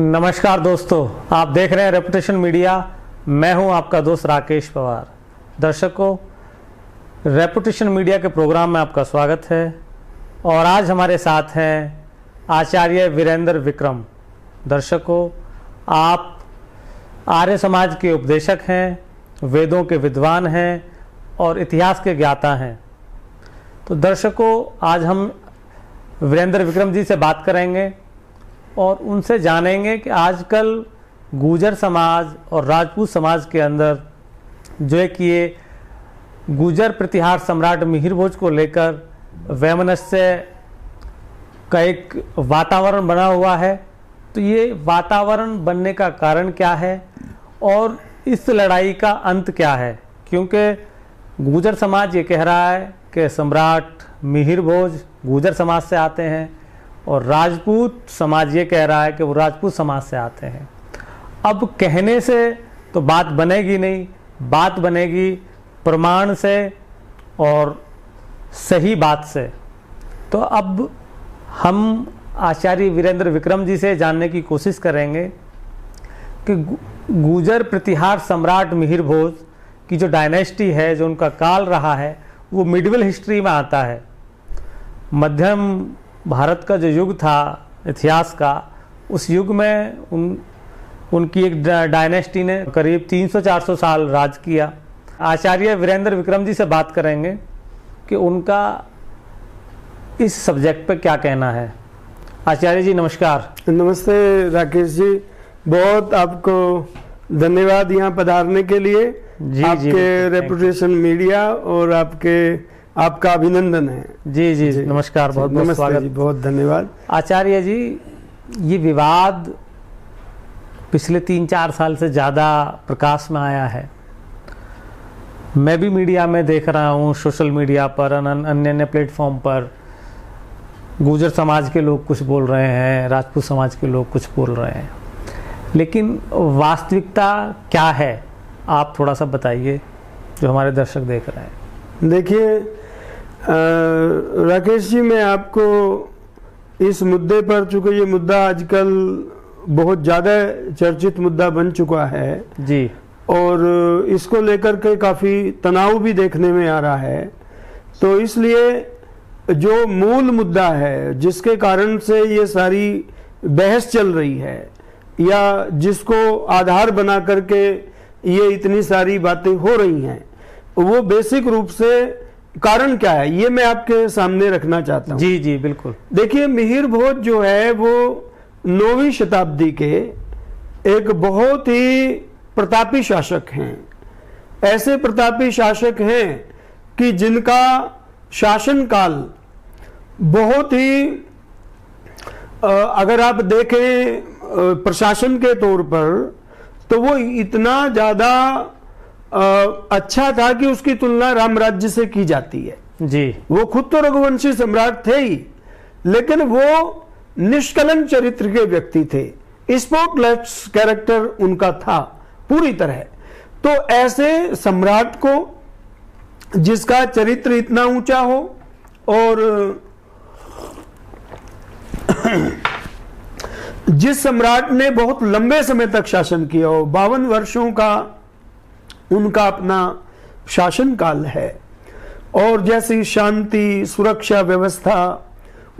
नमस्कार दोस्तों, आप देख रहे हैं रेपुटेशन मीडिया। मैं हूं आपका दोस्त राकेश पवार। दर्शकों, रेपुटेशन मीडिया के प्रोग्राम में आपका स्वागत है और आज हमारे साथ हैं आचार्य वीरेंद्र विक्रम। दर्शकों, आप आर्य समाज के उपदेशक हैं, वेदों के विद्वान हैं और इतिहास के ज्ञाता हैं। तो दर्शकों, आज हम वीरेंद्र विक्रम जी से बात करेंगे और उनसे जानेंगे कि आजकल गुर्जर समाज और राजपूत समाज के अंदर जो है कि ये गुर्जर प्रतिहार सम्राट मिहिर भोज को लेकर वैमनस्य का एक वातावरण बना हुआ है। तो ये वातावरण बनने का कारण क्या है और इस लड़ाई का अंत क्या है? क्योंकि गुर्जर समाज ये कह रहा है कि सम्राट मिहिर भोज गुर्जर समाज से आते हैं और राजपूत समाज ये कह रहा है कि वो राजपूत समाज से आते हैं। अब कहने से तो बात बनेगी नहीं, बात बनेगी प्रमाण से और सही बात से। तो अब हम आचार्य वीरेंद्र विक्रम जी से जानने की कोशिश करेंगे कि गुर्जर प्रतिहार सम्राट मिहिर भोज की जो डायनेस्टी है, जो उनका काल रहा है, वो मिडिवल हिस्ट्री में आता है। मध्यम भारत का जो युग था इतिहास का, उस युग में उनकी एक डायनेस्टी ने करीब 300-400 साल राज किया। आचार्य वीरेंद्र विक्रम जी से बात करेंगे कि उनका इस सब्जेक्ट पे क्या कहना है। आचार्य जी नमस्कार। नमस्ते राकेश जी, बहुत आपको धन्यवाद यहाँ पधारने के लिए। आपके रेपुटेशन मीडिया और आपका अभिनंदन है। जी, नमस्कार, बहुत बहुत स्वागत। बहुत धन्यवाद। आचार्य जी, ये विवाद पिछले 3-4 साल से ज़्यादा प्रकाश में आया है। मैं भी मीडिया में देख रहा हूँ, सोशल मीडिया पर, अन्य प्लेटफॉर्म पर गुर्जर समाज के लोग कुछ बोल रहे हैं, राजपूत समाज के लोग कुछ बोल रहे हैं, लेकिन वास्तविकता क्या है आप थोड़ा सा बताइए जो हमारे दर्शक देख रहे हैं। देखिए राकेश जी, मैं आपको इस मुद्दे पर, चूंकि ये मुद्दा आजकल बहुत ज़्यादा चर्चित मुद्दा बन चुका है जी, और इसको लेकर के काफ़ी तनाव भी देखने में आ रहा है, तो इसलिए जो मूल मुद्दा है जिसके कारण से ये सारी बहस चल रही है या जिसको आधार बना करके ये इतनी सारी बातें हो रही हैं, वो बेसिक रूप से कारण क्या है, ये मैं आपके सामने रखना चाहता हूँ। जी बिल्कुल। देखिए, मिहिर भोज जो है वो 9वीं शताब्दी के एक बहुत ही प्रतापी शासक हैं। ऐसे प्रतापी शासक हैं कि जिनका शासनकाल बहुत ही अगर आप देखें प्रशासन के तौर पर, तो वो इतना ज़्यादा अच्छा था कि उसकी तुलना राम राज्य से की जाती है। जी, वो खुद तो रघुवंशी सम्राट थे ही, लेकिन वो निष्कलंक चरित्र के व्यक्ति थे। स्पॉटलेस कैरेक्टर उनका था पूरी तरह। तो ऐसे सम्राट को, जिसका चरित्र इतना ऊंचा हो और जिस सम्राट ने बहुत लंबे समय तक शासन किया हो, 52 वर्षों का उनका अपना शासन काल है, और जैसी शांति सुरक्षा व्यवस्था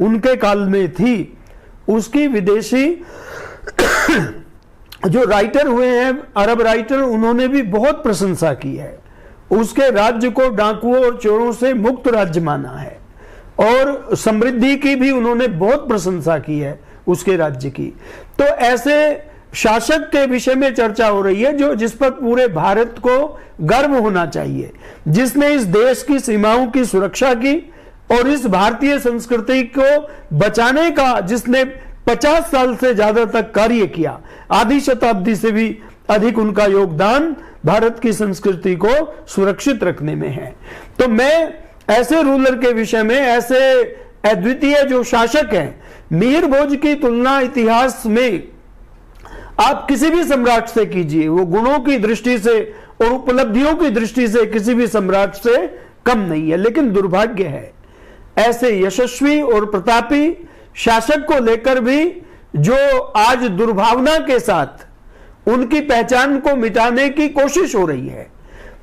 उनके काल में थी, उसकी विदेशी जो राइटर हुए हैं, अरब राइटर, उन्होंने भी बहुत प्रशंसा की है। उसके राज्य को डाकुओं और चोरों से मुक्त राज्य माना है और समृद्धि की भी उन्होंने बहुत प्रशंसा की है उसके राज्य की। तो ऐसे शासक के विषय में चर्चा हो रही है जो जिस पर पूरे भारत को गर्व होना चाहिए, जिसने इस देश की सीमाओं की सुरक्षा की और इस भारतीय संस्कृति को बचाने का जिसने 50 साल से ज्यादा तक कार्य किया। आधी शताब्दी से भी अधिक उनका योगदान भारत की संस्कृति को सुरक्षित रखने में है। तो मैं ऐसे रूलर के विषय में, ऐसे अद्वितीय जो शासक हैं, मिहिर भोज की तुलना इतिहास में आप किसी भी सम्राट से कीजिए, वो गुणों की दृष्टि से और उपलब्धियों की दृष्टि से किसी भी सम्राट से कम नहीं है। लेकिन दुर्भाग्य है, ऐसे यशस्वी और प्रतापी शासक को लेकर भी जो आज दुर्भावना के साथ उनकी पहचान को मिटाने की कोशिश हो रही है।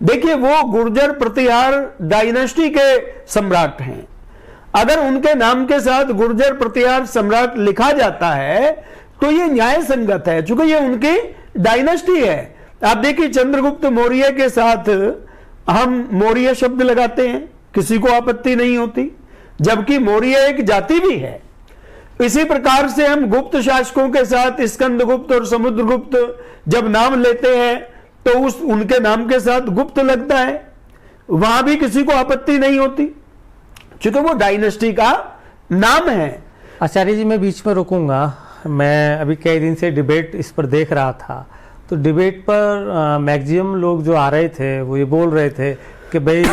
देखिए, वो गुर्जर प्रतिहार डायनेस्टी के सम्राट हैं। अगर उनके नाम के साथ गुर्जर प्रतिहार सम्राट लिखा जाता है तो ये न्याय संगत है, क्योंकि ये उनकी डायनेस्टी है। आप देखिए, चंद्रगुप्त मौर्य के साथ हम मौर्य शब्द लगाते हैं, किसी को आपत्ति नहीं होती, जबकि मौर्य एक जाति भी है। इसी प्रकार से हम गुप्त शासकों के साथ स्कंदगुप्त और समुद्रगुप्त जब नाम लेते हैं तो उनके नाम के साथ गुप्त लगता है, वहां भी किसी को आपत्ति नहीं होती, क्योंकि वो डायनेस्टी का नाम है। आचार्य जी, मैं बीच में रुकूंगा। मैं अभी कई दिन से डिबेट इस पर देख रहा था, तो डिबेट पर मैक्सिमम लोग जो आ रहे थे वो ये बोल रहे थे कि भाई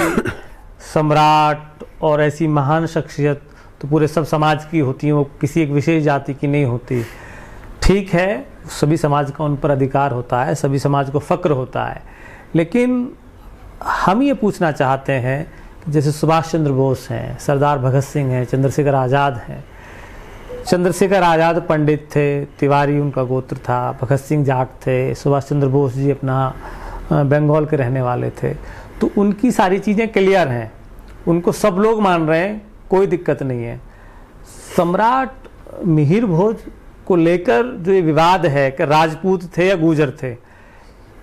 सम्राट और ऐसी महान शख्सियत तो पूरे सब समाज की होती हैं, वो किसी एक विशेष जाति की नहीं होती। ठीक है, सभी समाज का उन पर अधिकार होता है, सभी समाज को फक्र होता है, लेकिन हम ये पूछना चाहते हैं कि जैसे सुभाष चंद्र बोस हैं, सरदार भगत सिंह हैं, चंद्रशेखर आज़ाद हैं। चंद्रशेखर आज़ाद पंडित थे, तिवारी उनका गोत्र था, भगत सिंह जाट थे, सुभाष चंद्र बोस जी अपना बंगाल के रहने वाले थे। तो उनकी सारी चीज़ें क्लियर हैं, उनको सब लोग मान रहे हैं, कोई दिक्कत नहीं है। सम्राट मिहिर भोज को लेकर जो ये विवाद है कि राजपूत थे या गुर्जर थे,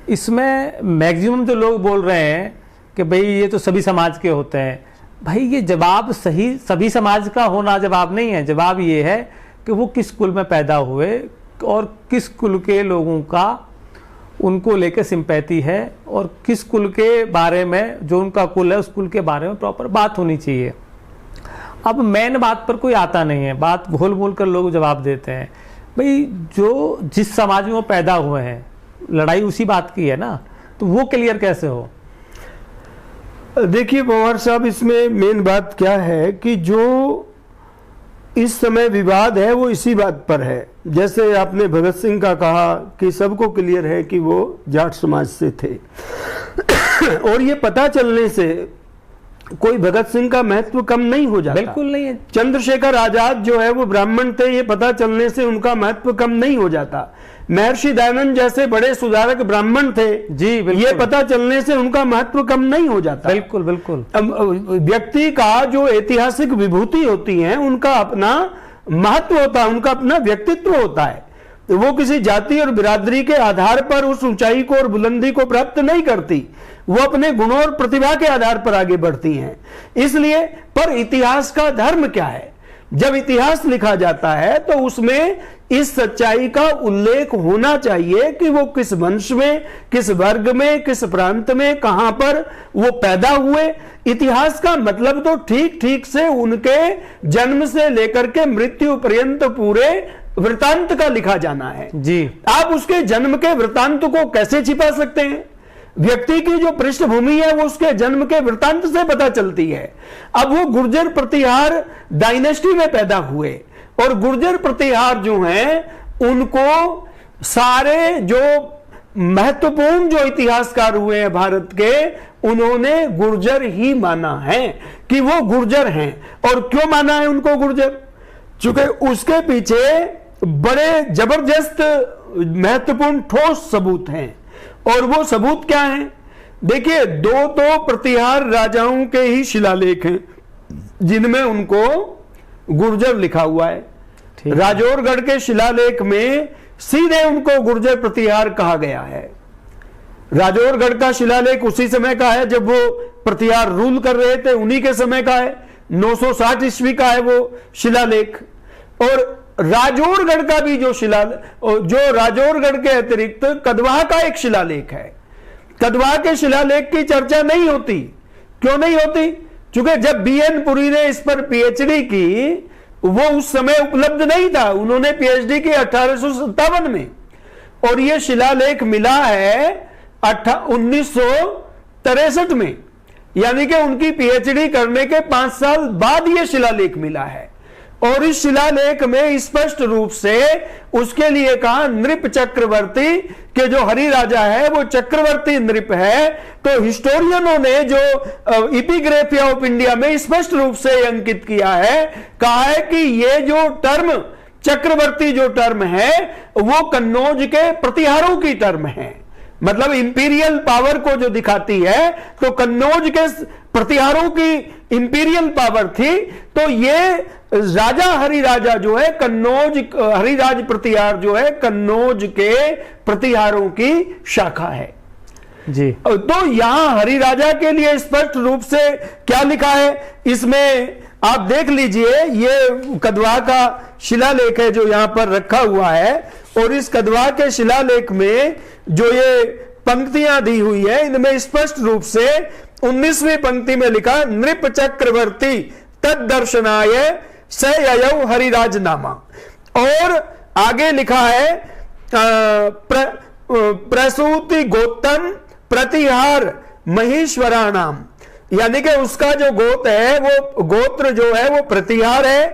इसमें मैक्सिमम जो लोग बोल रहे हैं कि भाई ये तो सभी समाज के होते हैं। भाई ये जवाब सही सभी समाज का होना जवाब नहीं है। जवाब ये है कि वो किस कुल में पैदा हुए और किस कुल के लोगों का उनको लेकर सिंपैथी है, और किस कुल के बारे में, जो उनका कुल है उस कुल के बारे में प्रॉपर बात होनी चाहिए। अब मेन बात पर कोई आता नहीं है, बात भूल भूल कर लोग जवाब देते हैं। भाई जो जिस समाज में वो पैदा हुए हैं, लड़ाई उसी बात की है ना, तो वो क्लियर कैसे हो? देखिए पवार साहब, इसमें मेन बात क्या है कि जो इस समय विवाद है वो इसी बात पर है। जैसे आपने भगत सिंह का कहा कि सबको क्लियर है कि वो जाट समाज से थे और ये पता चलने से कोई भगत सिंह का महत्व कम नहीं हो जाता। बिल्कुल नहीं है। चंद्रशेखर आजाद जो है वो ब्राह्मण थे, ये पता चलने से उनका महत्व कम नहीं हो जाता। महर्षि दयानंद जैसे बड़े सुधारक ब्राह्मण थे जी, ये पता चलने से उनका महत्व कम नहीं हो जाता। बिल्कुल बिल्कुल। व्यक्ति का जो ऐतिहासिक विभूति होती है उनका अपना महत्व होता है, उनका अपना व्यक्तित्व होता है। वो किसी जाति और बिरादरी के आधार पर उस ऊंचाई को और बुलंदी को प्राप्त नहीं करती, वो अपने गुणों और प्रतिभा के आधार पर आगे बढ़ती हैं। इसलिए पर इतिहास का धर्म क्या है? जब इतिहास लिखा जाता है तो उसमें इस सच्चाई का उल्लेख होना चाहिए कि वो किस वंश में, किस वर्ग में, किस प्रांत में, कहां पर वो पैदा हुए। इतिहास का मतलब तो ठीक ठीक से उनके जन्म से लेकर के मृत्यु पर्यंत पूरे वृतांत का लिखा जाना है जी। आप उसके जन्म के वृतांत को कैसे छिपा सकते हैं? व्यक्ति की जो पृष्ठभूमि है वो उसके जन्म के वृतांत से पता चलती है। अब वो गुर्जर प्रतिहार डायनेस्टी में पैदा हुए और गुर्जर प्रतिहार जो हैं उनको सारे जो महत्वपूर्ण जो इतिहासकार हुए हैं भारत के, उन्होंने गुर्जर ही माना है कि वो गुर्जर हैं। और क्यों माना है उनको गुर्जर? चूंकि उसके पीछे बड़े जबरदस्त महत्वपूर्ण ठोस सबूत हैं। और वो सबूत क्या हैं? देखिए, दो तो प्रतिहार राजाओं के ही शिलालेख हैं जिनमें उनको गुर्जर लिखा हुआ है। राजौरगढ़ के शिलालेख में सीधे उनको गुर्जर प्रतिहार कहा गया है। राजौरगढ़ का शिलालेख उसी समय का है जब वो प्रतिहार रूल कर रहे थे, उन्हीं के समय का है। 960 ईस्वी का है वो शिलालेख। और राजौरगढ़ का भी जो राजौरगढ़ के अतिरिक्त कदवा का एक शिलालेख है। कदवा के शिलालेख की चर्चा नहीं होती। क्यों नहीं होती? क्योंकि जब बीएन पुरी ने इस पर पीएचडी की, वो उस समय उपलब्ध नहीं था। उन्होंने पीएचडी की 1857 में, और यह शिलालेख मिला है 1963 में, यानी कि उनकी पीएचडी करने के 5 साल बाद यह शिलालेख मिला है। और इस शिलालेख में स्पष्ट रूप से उसके लिए कहा नृप चक्रवर्ती के जो हरि राजा है वो चक्रवर्ती नृप है। तो हिस्टोरियनों ने जो एपिग्राफी ऑफ इंडिया में स्पष्ट रूप से अंकित किया है, कहा है कि ये जो टर्म चक्रवर्ती जो टर्म है वो कन्नौज के प्रतिहारों की टर्म है, मतलब इंपीरियल पावर को जो दिखाती है, तो कन्नौज के प्रतिहारों की इंपीरियल पावर थी। तो ये राजा हरिराजा जो है कन्नौज, हरिराज प्रतिहार जो है कन्नौज के प्रतिहारों की शाखा है जी। तो यहां हरिराजा के लिए स्पष्ट रूप से क्या लिखा है, इसमें आप देख लीजिए, ये कदवा का शिलालेख है जो यहां पर रखा हुआ है, और इस कदवा के शिलालेख में जो ये पंक्तियां दी हुई है, इनमें स्पष्ट रूप से 19वीं पंक्ति में लिखा, नृप चक्रवर्ती तद दर्शनाय स ययौ हरिराज नामा, और आगे लिखा है प्रसूति गोत्तम प्रतिहार महेश्वराणाम, यानी कि उसका जो गोत्र है, वो गोत्र जो है वो प्रतिहार है।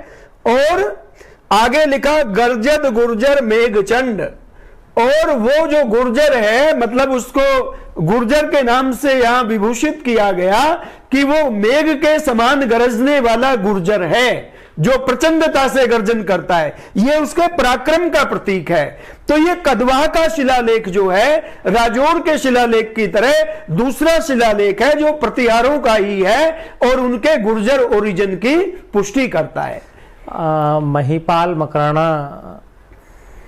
और आगे लिखा गर्जद गुर्जर मेघचंड, और वो जो गुर्जर है मतलब उसको गुर्जर के नाम से यहां विभूषित किया गया कि वो मेघ के समान गरजने वाला गुर्जर है, जो प्रचंडता से गर्जन करता है, ये उसके पराक्रम का प्रतीक है। तो ये कदवा का शिलालेख जो है राजौर के शिलालेख की तरह दूसरा शिलालेख है जो प्रतिहारों का ही है और उनके गुर्जर ओरिजिन की पुष्टि करता है। महिपाल मकराना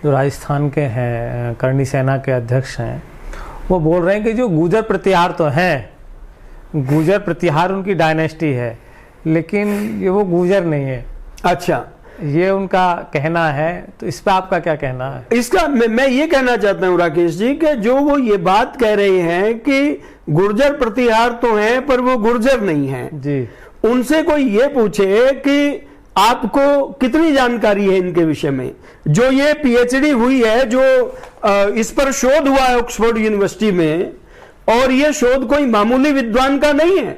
जो राजस्थान के हैं, करणी सेना के अध्यक्ष हैं, वो बोल रहे हैं कि जो गुर्जर प्रतिहार तो हैं, गुर्जर प्रतिहार उनकी डायनेस्टी है, लेकिन ये वो गुर्जर नहीं है। अच्छा, ये उनका कहना है, तो इस पे आपका क्या कहना है? इसका मैं ये कहना चाहता हूं राकेश जी कि जो वो ये बात कह रहे हैं कि गुर्जर प्रतिहार तो हैं पर वो गुर्जर नहीं है जी, उनसे कोई ये पूछे कि आपको कितनी जानकारी है इनके विषय में। जो ये पीएचडी हुई है, जो इस पर शोध हुआ है ऑक्सफोर्ड यूनिवर्सिटी में, और ये शोध कोई मामूली विद्वान का नहीं है,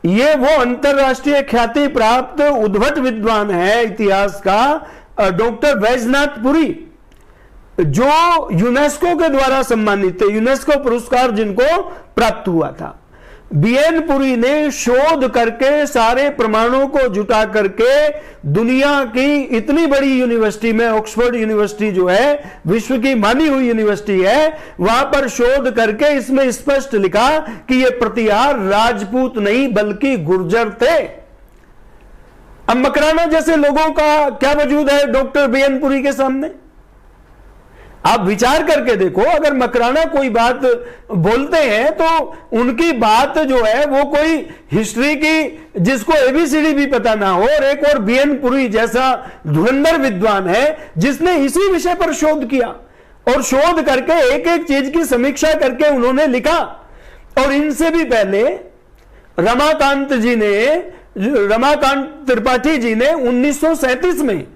ये वो अंतरराष्ट्रीय ख्याति प्राप्त उद्भट विद्वान है इतिहास का, डॉक्टर बैजनाथ पुरी, जो यूनेस्को के द्वारा सम्मानित थे, यूनेस्को पुरस्कार जिनको प्राप्त हुआ था। बीएन पुरी ने शोध करके सारे प्रमाणों को जुटा करके दुनिया की इतनी बड़ी यूनिवर्सिटी में, ऑक्सफोर्ड यूनिवर्सिटी जो है विश्व की मानी हुई यूनिवर्सिटी है, वहां पर शोध करके इसमें स्पष्ट लिखा कि ये प्रतिहार राजपूत नहीं बल्कि गुर्जर थे। अब मकराना जैसे लोगों का क्या वजूद है डॉक्टर बीएन पुरी के सामने? आप विचार करके देखो, अगर मकराना कोई बात बोलते हैं तो उनकी बात जो है वो कोई हिस्ट्री की जिसको एबीसीडी भी पता ना हो, और एक और बीएन पुरी जैसा धुरंधर विद्वान है जिसने इसी विषय पर शोध किया और शोध करके एक एक चीज की समीक्षा करके उन्होंने लिखा। और इनसे भी पहले रमाकांत त्रिपाठी जी ने 1937 में,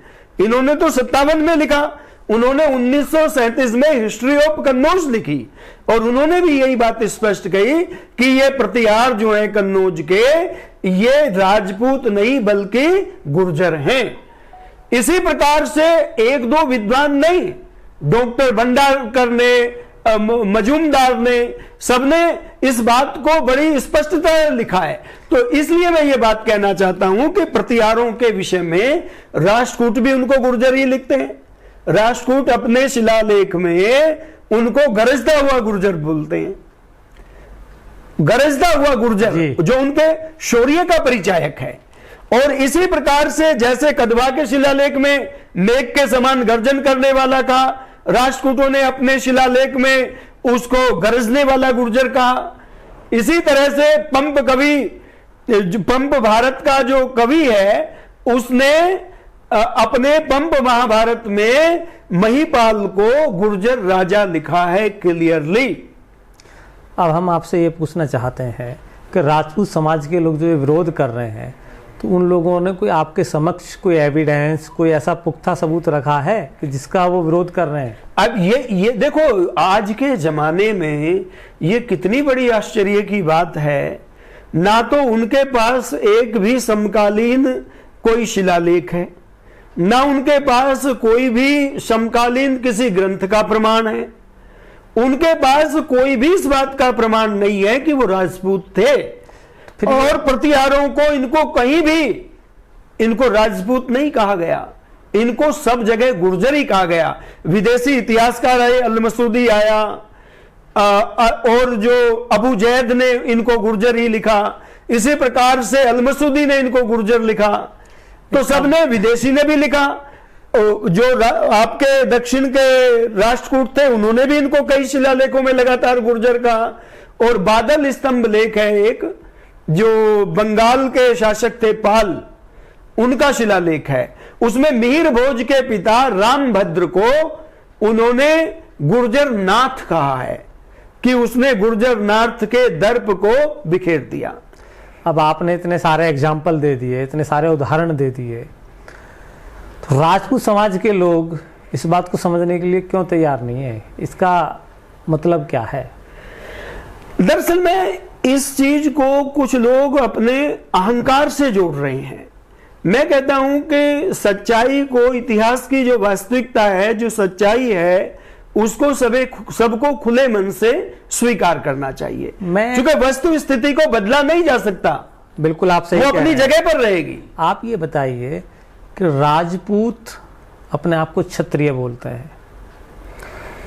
इन्होंने तो 57 में लिखा, उन्होंने 1937 में हिस्ट्री ऑफ कन्नौज लिखी और उन्होंने भी यही बात स्पष्ट कही कि ये प्रतिहार जो है कन्नौज के, ये राजपूत नहीं बल्कि गुर्जर हैं। इसी प्रकार से एक दो विद्वान नहीं, डॉक्टर भंडारकर ने, मजूमदार ने, सबने इस बात को बड़ी स्पष्टता लिखा है। तो इसलिए मैं ये बात कहना चाहता हूं कि प्रतिहारों के विषय में राष्ट्रकूट भी उनको गुर्जर ही लिखते हैं। राष्ट्रकूट अपने शिलालेख में उनको गरजता हुआ गुर्जर बोलते हैं, गरजता हुआ गुर्जर, जो उनके शौर्य का परिचायक है। और इसी प्रकार से जैसे कदवा के शिलालेख में मेघ के समान गर्जन करने वाला कहा, राष्ट्रकूटों ने अपने शिलालेख में उसको गरजने वाला गुर्जर कहा। इसी तरह से पंप कवि, पंप भारत का जो कवि है, उसने अपने पंप महाभारत में महिपाल को गुर्जर राजा लिखा है क्लियरली। अब हम आपसे ये पूछना चाहते हैं कि राजपूत समाज के लोग जो ये विरोध कर रहे हैं, तो उन लोगों ने कोई आपके समक्ष कोई एविडेंस, कोई ऐसा पुख्ता सबूत रखा है कि जिसका वो विरोध कर रहे हैं? अब ये देखो, आज के जमाने में ये कितनी बड़ी आश्चर्य की बात है, ना तो उनके पास एक भी समकालीन कोई शिलालेख है, ना उनके पास कोई भी समकालीन किसी ग्रंथ का प्रमाण है, उनके पास कोई भी इस बात का प्रमाण नहीं है कि वो राजपूत थे। और प्रतिहारों को, इनको कहीं भी इनको राजपूत नहीं कहा गया। इनको सब जगह गुर्जर ही कहा गया। विदेशी इतिहासकार आए, अल मसूदी आया, और जो अबू जैद ने इनको गुर्जर ही लिखा, इसी प्रकार से अल मसूदी ने इनको गुर्जर लिखा, तो सबने, विदेशी ने भी लिखा। जो आपके दक्षिण के राष्ट्रकूट थे उन्होंने भी इनको कई शिलालेखों में लगातार गुर्जर कहा। और बादल स्तंभ लेख है एक, जो बंगाल के शासक थे पाल, उनका शिलालेख है, उसमें मिहिर भोज के पिता रामभद्र को उन्होंने गुर्जर नाथ कहा है कि उसने गुर्जर नाथ के दर्प को बिखेर दिया। अब आपने इतने सारे एग्जाम्पल दे दिए, इतने सारे उदाहरण दे दिए, तो राजपूत समाज के लोग इस बात को समझने के लिए क्यों तैयार नहीं है? इसका मतलब क्या है? दरअसल में इस चीज को कुछ लोग अपने अहंकार से जोड़ रहे हैं। मैं कहता हूं कि सच्चाई को, इतिहास की जो वास्तविकता है, जो सच्चाई है, उसको सबको खुले मन से स्वीकार करना चाहिए, क्योंकि वस्तु स्थिति को बदला नहीं जा सकता। बिल्कुल, आप सही वो कह रहे अपनी हैं। जगह पर रहेगी। आप ये बताइए कि राजपूत अपने आप को क्षत्रिय बोलते हैं,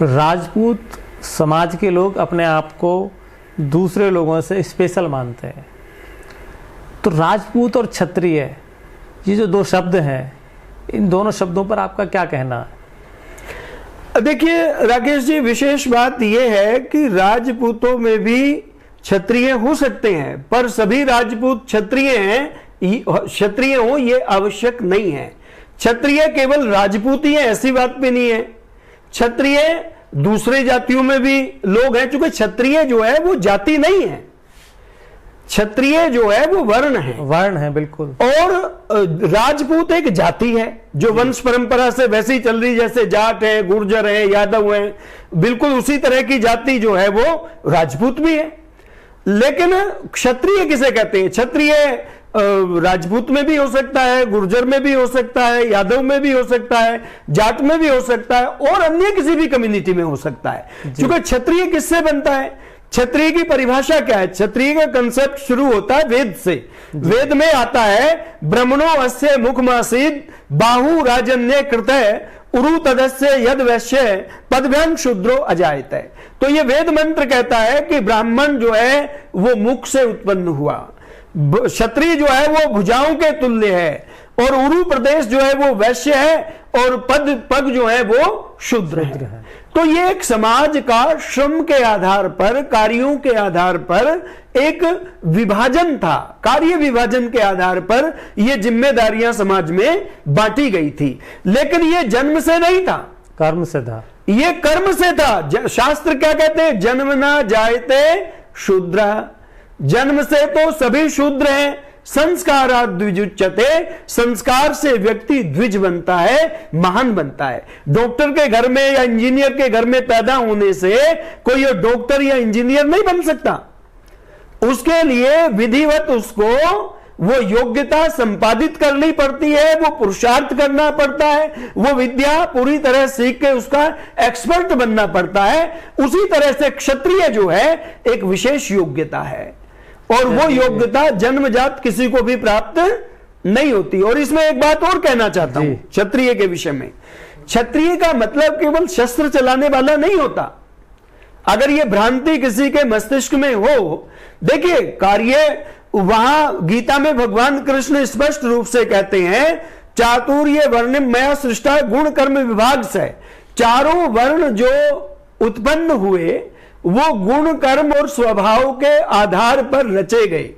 राजपूत समाज के लोग अपने आप को दूसरे लोगों से स्पेशल मानते हैं, तो राजपूत और क्षत्रिय ये जो दो शब्द हैं, इन दोनों शब्दों पर आपका क्या कहना है? देखिए राकेश जी, विशेष बात यह है कि राजपूतों में भी क्षत्रिय हो सकते हैं, पर सभी राजपूत क्षत्रिय हो ये आवश्यक नहीं है। क्षत्रिय केवल राजपूत ही है ऐसी बात भी नहीं है। क्षत्रिय दूसरे जातियों में भी लोग हैं, क्योंकि क्षत्रिय जो है वो जाति नहीं है, क्षत्रिय जो है वो वर्ण है। वर्ण है, बिल्कुल। और राजपूत एक जाति है जो वंश परंपरा से वैसी चल रही, जैसे जाट है, गुर्जर है, यादव है, बिल्कुल उसी तरह की जाति जो है वो राजपूत भी है। लेकिन क्षत्रिय किसे कहते हैं? क्षत्रिय राजपूत में भी हो सकता है, गुर्जर में भी हो सकता है, यादव में भी हो सकता है, जाट में भी हो सकता है, और अन्य किसी भी कम्युनिटी में हो सकता है। क्योंकि क्षत्रिय किससे बनता है? क्षत्रिय की परिभाषा क्या है? क्षत्रिय का कंसेप्ट शुरू होता है वेद से। वेद में आता है, ब्रह्मणो अस्य मुखमासीद बाहु राजन्य कृतः उरु तदस्य यद वैश्य पदभ्यंग शूद्रो अजायत है। तो ये वेद मंत्र कहता है कि ब्राह्मण जो है वो मुख से उत्पन्न हुआ, क्षत्रिय जो है वो भुजाओं के तुल्य है, और उरु प्रदेश जो है वो वैश्य है, और पग जो है वो शूद्र है। तो ये एक समाज का श्रम के आधार पर, कार्यों के आधार पर एक विभाजन था, कार्य विभाजन के आधार पर ये जिम्मेदारियां समाज में बांटी गई थी। लेकिन ये जन्म से नहीं था, कर्म से था। ये कर्म से था। शास्त्र क्या कहते हैं? जन्म ना जायते शूद्र, जन्म से तो सभी शूद्र हैं। संस्कारात् द्विजुच्यते, संस्कार से व्यक्ति द्विज बनता है, महान बनता है। डॉक्टर के घर में या इंजीनियर के घर में पैदा होने से कोई डॉक्टर या इंजीनियर नहीं बन सकता। उसके लिए विधिवत उसको वो योग्यता संपादित करनी पड़ती है, वो पुरुषार्थ करना पड़ता है, वो विद्या पूरी तरह सीख के उसका एक्सपर्ट बनना पड़ता है। उसी तरह से क्षत्रिय जो है एक विशेष योग्यता है, और वो योग्यता जन्मजात किसी को भी प्राप्त नहीं होती। और इसमें एक बात और कहना चाहता हूं क्षत्रिय के विषय में। क्षत्रिय का मतलब केवल शस्त्र चलाने वाला नहीं होता। अगर ये भ्रांति किसी के मस्तिष्क में हो, देखिए कार्य वहां गीता में भगवान कृष्ण स्पष्ट रूप से कहते हैं, चातुर्य वर्ण मया सृष्टा गुण कर्म विभाग से। चारों वर्ण जो उत्पन्न हुए वो गुण कर्म और स्वभाव के आधार पर रचे गए।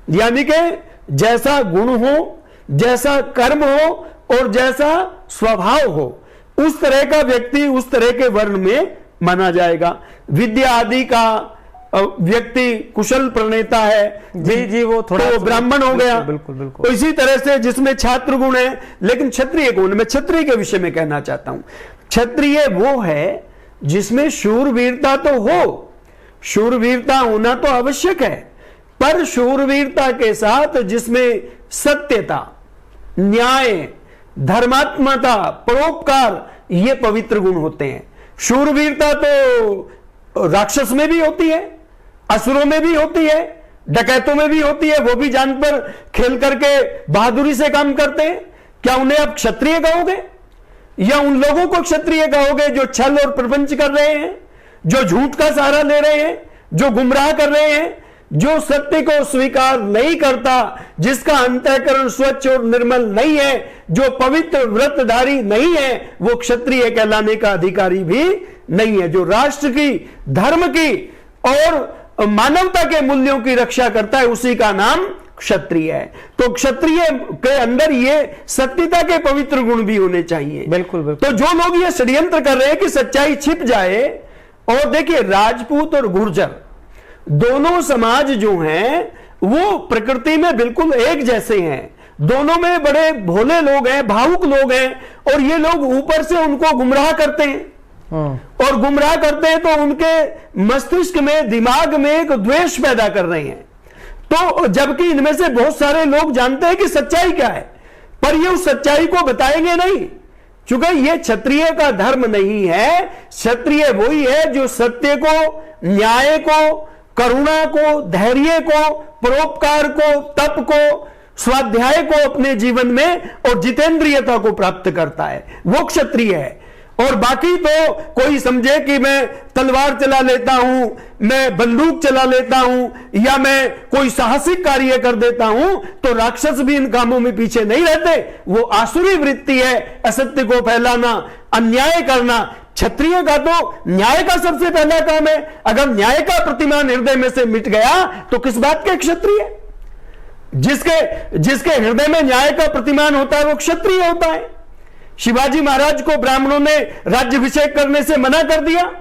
यानी कि जैसा गुण हो, जैसा कर्म हो और जैसा स्वभाव हो, उस तरह का व्यक्ति उस तरह के वर्ण में माना जाएगा। विद्या आदि का व्यक्ति कुशल प्रणेता है, जी वो थोड़ा तो ब्राह्मण हो गया। बिल्कुल बिल्कुल। तो इसी तरह से जिसमें छात्र गुण है, लेकिन क्षत्रिय गुण, मैं क्षत्रिय के विषय में कहना चाहता हूं, क्षत्रिय वो है जिसमें शूरवीरता तो हो, शूरवीरता होना तो आवश्यक है, पर शूरवीरता के साथ जिसमें सत्यता, न्याय, धर्मात्मता, परोपकार, ये पवित्र गुण होते हैं। शूरवीरता तो राक्षस में भी होती है, असुरों में भी होती है, डकैतों में भी होती है, वो भी जान पर खेल करके बहादुरी से काम करते हैं। क्या उन्हें आप क्षत्रिय कहोगे? या उन लोगों को क्षत्रिय कहोगे जो छल और प्रपंच कर रहे हैं, जो झूठ का सहारा ले रहे हैं, जो गुमराह कर रहे हैं, जो सत्य को स्वीकार नहीं करता, जिसका अंतःकरण स्वच्छ और निर्मल नहीं है, जो पवित्र व्रतधारी नहीं है, वो क्षत्रिय कहलाने का अधिकारी भी नहीं है। जो राष्ट्र की, धर्म की और मानवता के मूल्यों की रक्षा करता है, उसी का नाम क्षत्रिय है। तो क्षत्रिय के अंदर ये सत्यता के पवित्र गुण भी होने चाहिए। बिल्कुल बिल्कुल। तो जो लोग ये षड्यंत्र कर रहे हैं कि सच्चाई छिप जाए, और देखिए राजपूत और गुर्जर दोनों समाज जो हैं वो प्रकृति में बिल्कुल एक जैसे हैं, दोनों में बड़े भोले लोग हैं, भावुक लोग हैं, और ये लोग ऊपर से उनको गुमराह करते हैं, और गुमराह करते हैं तो उनके मस्तिष्क में, दिमाग में एक द्वेष पैदा कर रहे हैं। तो जबकि इनमें से बहुत सारे लोग जानते हैं कि सच्चाई क्या है, पर ये उस सच्चाई को बताएंगे नहीं, क्योंकि ये क्षत्रिय का धर्म नहीं है। क्षत्रिय वही है जो सत्य को, न्याय को, करुणा को, धैर्य को, परोपकार को, तप को, स्वाध्याय को अपने जीवन में और जितेंद्रियता को प्राप्त करता है, वो क्षत्रिय है। और बाकी तो कोई समझे कि मैं तलवार चला लेता हूं, मैं बंदूक चला लेता हूं, या मैं कोई साहसिक कार्य कर देता हूं, तो राक्षस भी इन कामों में पीछे नहीं रहते। वो आसुरी वृत्ति है, असत्य को फैलाना, अन्याय करना। क्षत्रिय का तो न्याय का सबसे पहला काम है। अगर न्याय का प्रतिमान हृदय में से मिट गया तो किस बात के क्षत्रिय? जिसके हृदय में न्याय का प्रतिमान होता है वो क्षत्रिय होता है। शिवाजी महाराज को ब्राह्मणों ने राज्याभिषेक करने से मना कर दिया,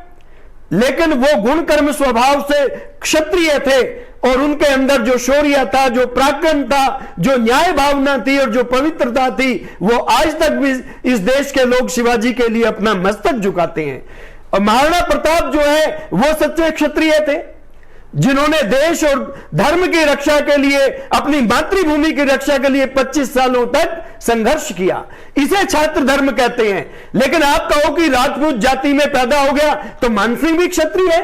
लेकिन वो गुण कर्म स्वभाव से क्षत्रिय थे, और उनके अंदर जो शौर्य था, जो पराक्रम था, जो न्याय भावना थी और जो पवित्रता थी, वो आज तक भी इस देश के लोग शिवाजी के लिए अपना मस्तक झुकाते हैं। और महाराणा प्रताप जो है वो सच्चे क्षत्रिय थे, जिन्होंने देश और धर्म की रक्षा के लिए, अपनी मातृभूमि की रक्षा के लिए 25 सालों तक संघर्ष किया। इसे छात्र धर्म कहते हैं। लेकिन आप कहो कि राजपूत जाति में पैदा हो गया तो मानसिंह भी क्षत्रिय है।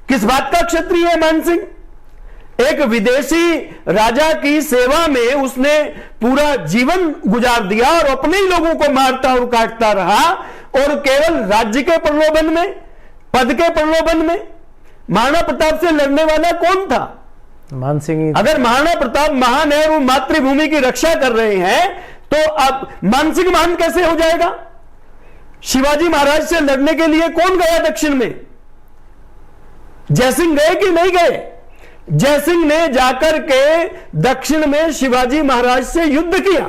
किस बात का क्षत्रिय है मानसिंह? एक विदेशी राजा की सेवा में उसने पूरा जीवन गुजार दिया और अपने ही लोगों को मारता और काटता रहा, और केवल राज्य के प्रलोभन में, पद के प्रलोभन में। महाराणा प्रताप से लड़ने वाला कौन था? मानसिंह। अगर महाराणा प्रताप महान है और मातृभूमि की रक्षा कर रहे हैं, तो अब मानसिंह महान कैसे हो जाएगा? शिवाजी महाराज से लड़ने के लिए कौन गया दक्षिण में? जयसिंह गए कि नहीं गए? जयसिंह ने जाकर के दक्षिण में शिवाजी महाराज से युद्ध किया।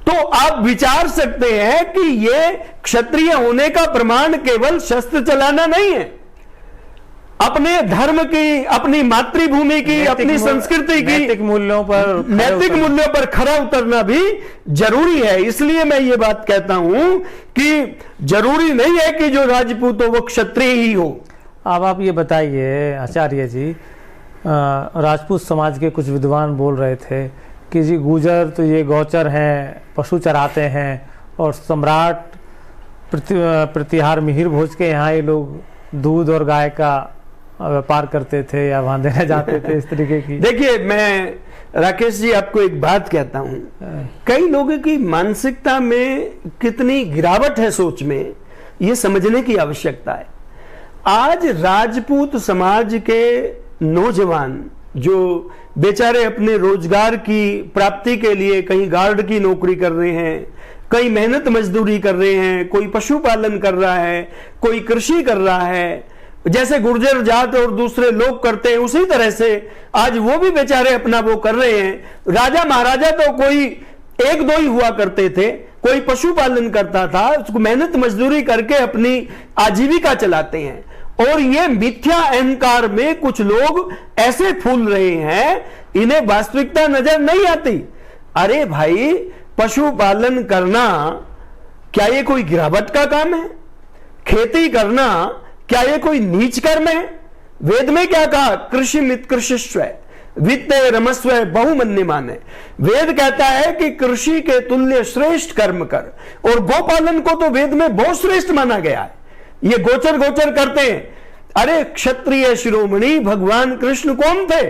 तो आप विचार सकते हैं कि यह क्षत्रिय होने का प्रमाण केवल शस्त्र चलाना नहीं है, अपने धर्म की, अपनी मातृभूमि की, अपनी संस्कृति की, नैतिक मूल्यों पर खरा उतरना भी जरूरी है। इसलिए मैं ये बात कहता हूं कि जरूरी नहीं है कि जो राजपूत हो वो क्षत्रिय ही हो। अब आप ये बताइए आचार्य जी, राजपूत समाज के कुछ विद्वान बोल रहे थे कि जी गुर्जर तो ये गौचर हैं, पशु चराते हैं, और सम्राट प्रतिहार मिहिर भोज के यहाँ ये लोग दूध और गाय का व्यापार करते थे या वहां देने जाते थे, इस तरीके की। देखिए, मैं राकेश जी आपको एक बात कहता हूं, कई लोगों की मानसिकता में कितनी गिरावट है सोच में, ये समझने की आवश्यकता है। आज राजपूत समाज के नौजवान जो बेचारे अपने रोजगार की प्राप्ति के लिए कहीं गार्ड की नौकरी कर रहे हैं, कई मेहनत मजदूरी कर रहे हैं, कोई पशुपालन कर रहा है, कोई कृषि कर रहा है, जैसे गुर्जर जात और दूसरे लोग करते हैं उसी तरह से आज वो भी बेचारे अपना वो कर रहे हैं। राजा महाराजा तो कोई एक दो ही हुआ करते थे, कोई पशुपालन करता था, उसको मेहनत मजदूरी करके अपनी आजीविका चलाते हैं। और ये मिथ्या अहंकार में कुछ लोग ऐसे फूल रहे हैं, इन्हें वास्तविकता नजर नहीं आती। अरे भाई, पशुपालन करना क्या ये कोई गिरावट का काम है? खेती करना क्या ये कोई नीच कर्म है? वेद में क्या कहा? कृषि मित कृषिस्व वित्ते रमस्व बहुमन्यमान है। वेद कहता है कि कृषि के तुल्य श्रेष्ठ कर्म कर, और गोपालन को तो वेद में बहुत श्रेष्ठ माना गया है। ये गोचर गोचर करते हैं। अरे क्षत्रिय शिरोमणि भगवान कृष्ण कौन थे?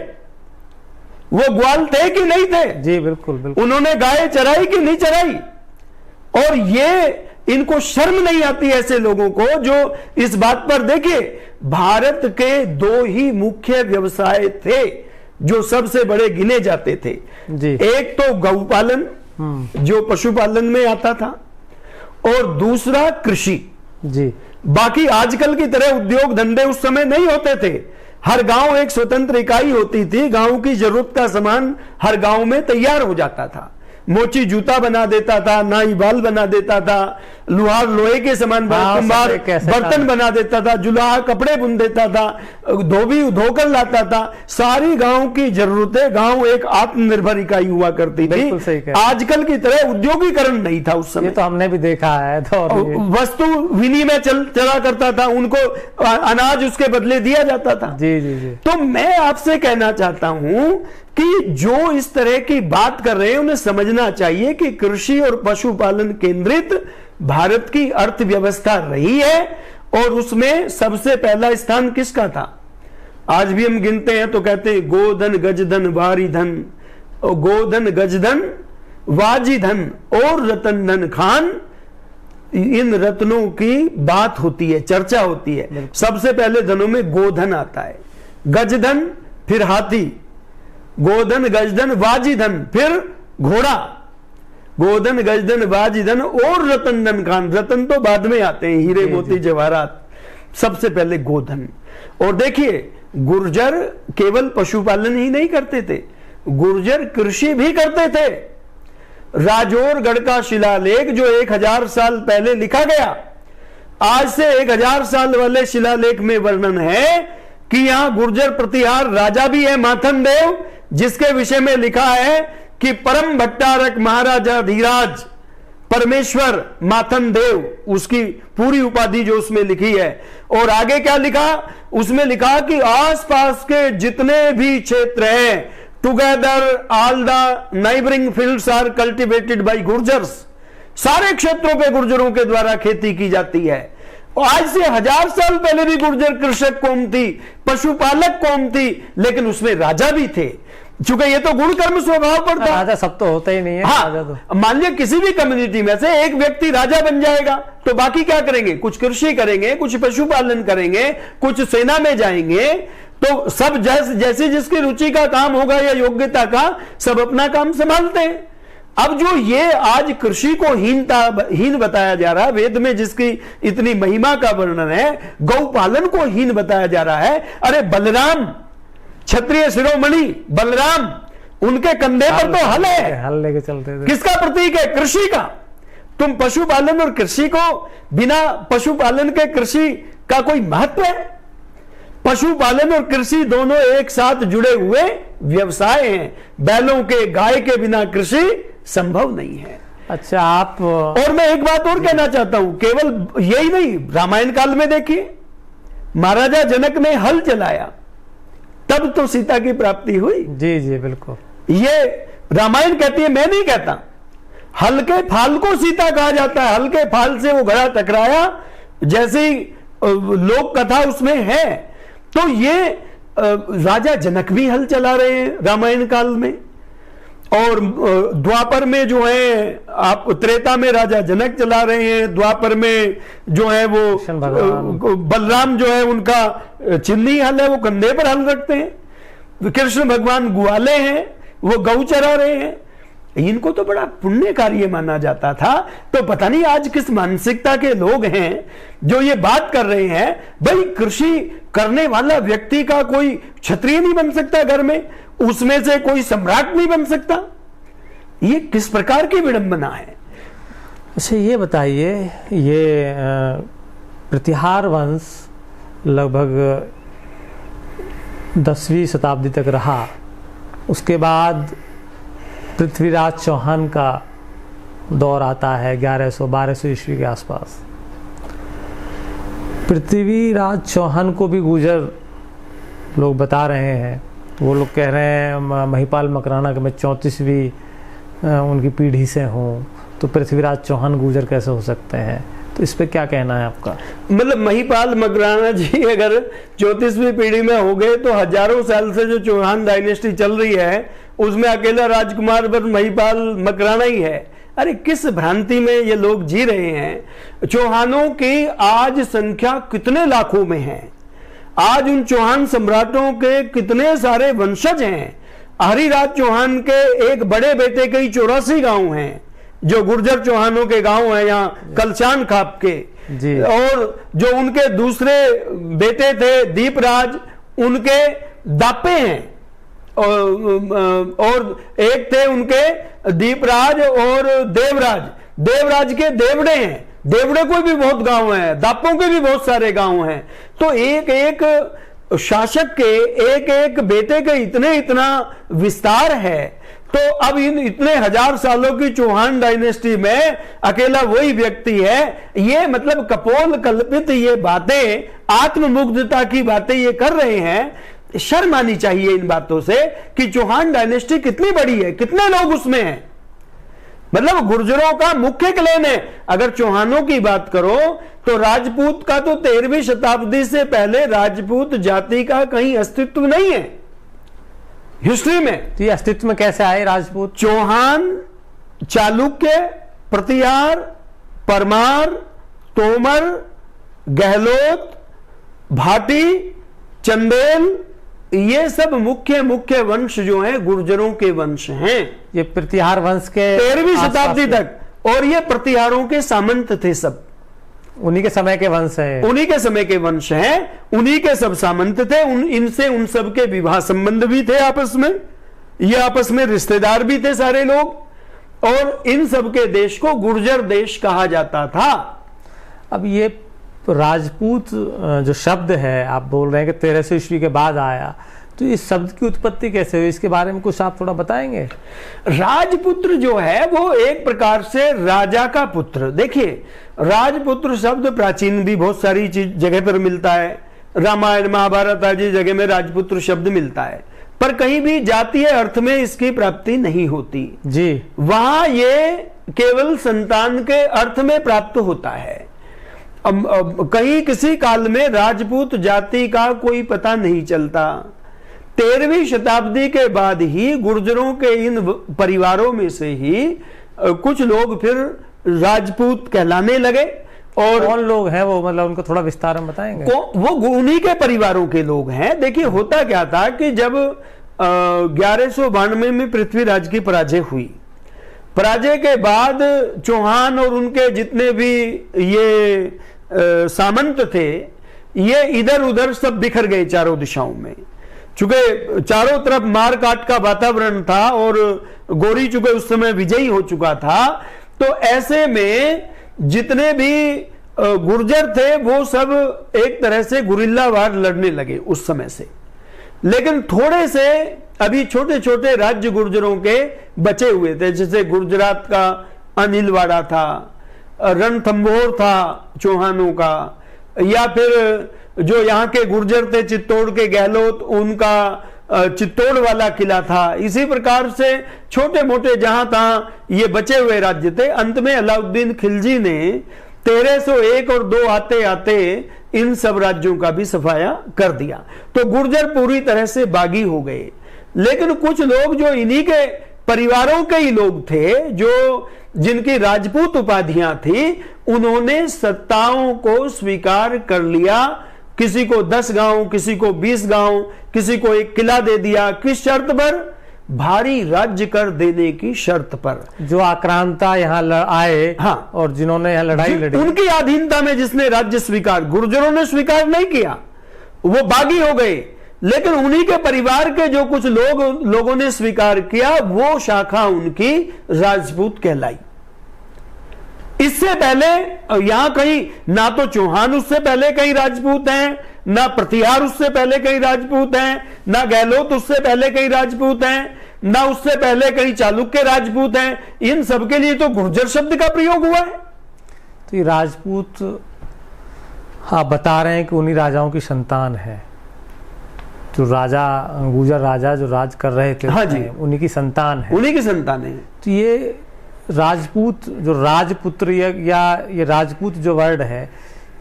वो ग्वाल थे कि नहीं थे? जी बिल्कुल बिल्कुल। उन्होंने गाय चराई कि नहीं चराई? और ये इनको शर्म नहीं आती ऐसे लोगों को जो इस बात पर, देखिए भारत के 2 ही मुख्य व्यवसाय थे जो सबसे बड़े गिने जाते थे जी। एक तो गौपालन जो पशुपालन में आता था, और दूसरा कृषि जी। बाकी आजकल की तरह उद्योग धंधे उस समय नहीं होते थे। हर गांव एक स्वतंत्र इकाई होती थी, गांव की जरूरत का सामान हर गांव में तैयार हो जाता था। मोची जूता बना देता था, नाई बाल बना देता था, लुहार लोहे के सामान, कुम्हार बर्तन बना देता था, जुलाहा कपड़े बुन देता था, धोबी धोकर लाता था। सारी गांव की जरूरतें, गांव एक आत्मनिर्भर इकाई हुआ करती थी। आजकल की तरह उद्योगीकरण नहीं था उस समय। ये तो हमने भी देखा है। तो वस्तु विनिमय चला करता था, उनको अनाज उसके बदले दिया जाता था। जी जी जी। तो मैं आपसे कहना चाहता हूं कि जो इस तरह की बात कर रहे हैं उन्हें समझना चाहिए कि कृषि और पशुपालन केंद्रित भारत की अर्थव्यवस्था रही है, और उसमें सबसे पहला स्थान किसका था? आज भी हम गिनते हैं तो कहते हैं गोधन गजधन वारी धन, गोधन गजधन वाजी धन और रतन धन खान। इन रत्नों की बात होती है, चर्चा होती है। सबसे पहले धनों में गोधन आता है, गजधन, फिर हाथी, गोधन गजधन वाजीधन, फिर घोड़ा, गोधन गजधन वाजीधन और रतन धन खान। रतन तो बाद में आते हैं, हीरे मोती जवाहरात। सबसे पहले गोधन। और देखिए गुर्जर केवल पशुपालन ही नहीं करते थे, गुर्जर कृषि भी करते थे। राजौरगढ़ का शिलालेख जो 1000 साल पहले लिखा गया, आज से 1000 साल वाले शिलालेख में वर्णन है कि यहां गुर्जर प्रतिहार राजा भी है माथन देव, जिसके विषय में लिखा है कि परम भट्टारक महाराजा धीराज परमेश्वर माथन देव, उसकी पूरी उपाधि जो उसमें लिखी है। और आगे क्या लिखा? उसमें लिखा कि आसपास के जितने भी क्षेत्र हैं, together all the neighbouring fields are cultivated by Gurjars. सारे क्षेत्रों पे गुर्जरों के द्वारा खेती की जाती है। आज से 1000 साल पहले भी गुर्जर कृषक कौम थी, पशुपालक कौम थी, लेकिन उसमें राजा भी थे। चूंकि ये तो गुण कर्म स्वभाव पर था। राजा सब तो होते ही नहीं है। हाँ, तो मान लिया किसी भी कम्युनिटी में से एक व्यक्ति राजा बन जाएगा तो बाकी क्या करेंगे? कुछ कृषि करेंगे, कुछ पशुपालन करेंगे, कुछ सेना में जाएंगे। तो सब जैसे जिसकी रुचि का काम होगा या योग्यता का, सब अपना काम संभालते हैं। अब जो ये आज कृषि को हीन बताया जा रहा है, वेद में जिसकी इतनी महिमा का वर्णन है, गौपालन को हीन बताया जा रहा है। अरे बलराम, क्षत्रिय शिरोमणि बलराम, उनके कंधे पर तो हल है, हल लेके चलते थे। किसका प्रतीक है? कृषि का। तुम पशुपालन और कृषि को, बिना पशुपालन के कृषि का कोई महत्व है? पशुपालन और कृषि दोनों एक साथ जुड़े हुए व्यवसाय हैं। बैलों के, गाय के बिना कृषि संभव नहीं है। अच्छा, आप और मैं एक बात और कहना चाहता हूं, केवल यही नहीं, रामायण काल में देखिए महाराजा जनक ने हल चलाया, तब तो सीता की प्राप्ति हुई। जी जी बिल्कुल। ये रामायण कहती है, मैं नहीं कहता। हल्के फाल को सीता कहा जाता है। हल्के फाल से वो घड़ा टकराया, जैसी लोक कथा उसमें है। तो ये राजा जनक भी हल चला रहे हैं रामायण काल में, और द्वापर में जो है, आप त्रेता में राजा जनक चला रहे हैं, द्वापर में जो है वो बलराम जो है उनका चिन्नी हल है, वो कंधे पर हल रखते हैं। कृष्ण भगवान ग्वाले हैं, वो गौ चरा रहे हैं। इनको तो बड़ा पुण्य कार्य माना जाता था। तो पता नहीं आज किस मानसिकता के लोग हैं जो ये बात कर रहे हैं, भाई कृषि करने वाला व्यक्ति का कोई क्षत्रिय नहीं बन सकता घर में, उसमें से कोई सम्राट नहीं बन सकता। ये किस प्रकार की विडंबना है? अच्छा, ये बताइए, ये प्रतिहार वंश लगभग 10वीं शताब्दी तक रहा। उसके बाद पृथ्वीराज चौहान का दौर आता है 1100-1200 ईस्वी के आसपास। पृथ्वीराज चौहान को भी गुर्जर लोग बता रहे हैं। वो लोग कह रहे हैं महिपाल मकराना के मैं 34वीं उनकी पीढ़ी से हूँ, तो पृथ्वीराज चौहान गुर्जर कैसे हो सकते हैं? तो इस पे क्या कहना है आपका? मतलब महिपाल मकराना जी अगर 34वीं पीढ़ी में हो गए तो हजारों साल से जो चौहान डायनेस्टी चल रही है उसमें अकेला राजकुमार पर महिपाल मकराना ही है। अरे किस भ्रांति में ये लोग जी रहे हैं। चौहानों की आज संख्या कितने लाखों में है, आज उन चौहान सम्राटों के कितने सारे वंशज हैं। हरिराज चौहान के एक बड़े बेटे के ही 84 गांव हैं, जो गुर्जर चौहानों के गांव हैं यहाँ कलशान खाप के जी। और जो उनके दूसरे बेटे थे दीपराज, उनके दापे हैं। और एक थे उनके दीपराज और देवराज, देवराज के देवड़े हैं, देवड़े को भी बहुत गांव हैं, दापों के भी बहुत सारे गांव हैं। तो एक एक शासक के एक एक बेटे के इतना विस्तार है। तो अब इन इतने हजार सालों की चौहान डायनेस्टी में अकेला वही व्यक्ति है। ये मतलब कपोल कल्पित ये बातें, आत्ममुग्धता की बातें ये कर रहे हैं। शर्म आनी चाहिए इन बातों से कि चौहान डायनेस्टी कितनी बड़ी है, कितने लोग उसमें हैं। मतलब गुर्जरों का मुख्य क्लेम है। अगर चौहानों की बात करो तो राजपूत का तो 13वीं शताब्दी से पहले राजपूत जाति का कहीं अस्तित्व नहीं है हिस्ट्री में। तो ये अस्तित्व में कैसे आए राजपूत? चौहान, चालुक्य, प्रतिहार, परमार, तोमर, गहलोत, भाटी, चंदेल, ये सब मुख्य मुख्य वंश जो हैं गुर्जरों के वंश हैं। ये प्रतिहार वंश के 13वीं शताब्दी तक, और ये प्रतिहारों के सामंत थे, सब उन्हीं के समय के वंश है, उन्हीं के समय के वंश हैं, उन्हीं के सब सामंत थे। इनसे उन सब के विवाह संबंध भी थे आपस में, ये आपस में रिश्तेदार भी थे सारे लोग, और इन सब के देश को गुर्जर देश कहा जाता था। अब ये राजपूत जो शब्द है, आप बोल रहे हैं कि 1300 ईस्वी के बाद आया, तो इस शब्द की उत्पत्ति कैसे हुई, इसके बारे में कुछ आप थोड़ा बताएंगे? राजपुत्र जो है वो एक प्रकार से राजा का पुत्र। देखिए, राजपुत्र शब्द प्राचीन भी बहुत सारी चीज जगह पर मिलता है, रामायण महाभारत आदि जगह में राजपुत्र शब्द मिलता है, पर कहीं भी जातीय अर्थ में इसकी प्राप्ति नहीं होती जी। वहां ये केवल संतान के अर्थ में प्राप्त होता है। अब कहीं किसी काल में राजपूत जाति का कोई पता नहीं चलता। 13वीं शताब्दी के बाद ही गुर्जरों के इन परिवारों में से ही कुछ लोग फिर राजपूत कहलाने लगे। और कौन लोग हैं वो, मतलब उनको थोड़ा विस्तार में बताएंगे? वो उन्हीं के परिवारों के लोग हैं। देखिए, होता क्या था कि जब 1192 में पृथ्वीराज की पराजय हुई, पराजय के बाद चौहान और उनके जितने भी ये सामंत थे, ये इधर उधर सब बिखर गए चारों दिशाओं में। चूंकि चारों तरफ मार काट का वातावरण था और गोरी चूंकि उस समय विजयी हो चुका था, तो ऐसे में जितने भी गुर्जर थे वो सब एक तरह से गुरिल्ला वार लड़ने लगे उस समय से। लेकिन थोड़े से अभी छोटे छोटे राज्य गुर्जरों के बचे हुए थे, जैसे गुजरात का अनिलवाड़ा था, रणथंभोर था चौहानों का, या फिर जो यहाँ के गुर्जर थे चित्तौड़ के गहलोत, उनका चित्तौड़ वाला किला था। इसी प्रकार से छोटे मोटे जहां तहां ये बचे हुए राज्य थे। अंत में अलाउद्दीन खिलजी ने 1301 और 2 आते आते इन सब राज्यों का भी सफाया कर दिया। तो गुर्जर पूरी तरह से बागी हो गए। लेकिन कुछ लोग जो इन्हीं के परिवारों के ही लोग थे, जो जिनकी राजपूत उपाधियां थी, उन्होंने सत्ताओं को स्वीकार कर लिया। किसी को 10 गांव, किसी को 20 गांव, किसी को एक किला दे दिया। किस शर्त पर? भारी राज्य कर देने की शर्त पर। जो आक्रांता यहाँ आए, हाँ, और जिन्होंने यहाँ लड़ाई लड़ी, उनकी अधीनता में जिसने राज्य स्वीकार, गुर्जरों ने स्वीकार नहीं किया, वो बागी हो गए। लेकिन उन्हीं के परिवार के जो कुछ लोगों ने स्वीकार किया, वो शाखा उनकी राजपूत कहलाई। इससे पहले यहां कहीं ना तो चौहान उससे पहले कहीं राजपूत हैं, ना प्रतिहार उससे पहले कहीं राजपूत हैं, ना गहलोत उससे पहले कहीं राजपूत हैं, ना उससे पहले कहीं चालुक्य राजपूत हैं। इन सबके लिए तो गुर्जर शब्द का प्रयोग हुआ है। तो ये राजपूत आप बता रहे हैं कि उन्हीं राजाओं की संतान है, जो राजा गुर्जर राजा जो राज कर रहे थे, हाँ जी, उन्हीं की संतान है, उन्हीं की संतान है। तो ये राजपूत जो राजपुत्र या ये राजपूत जो वर्ड है,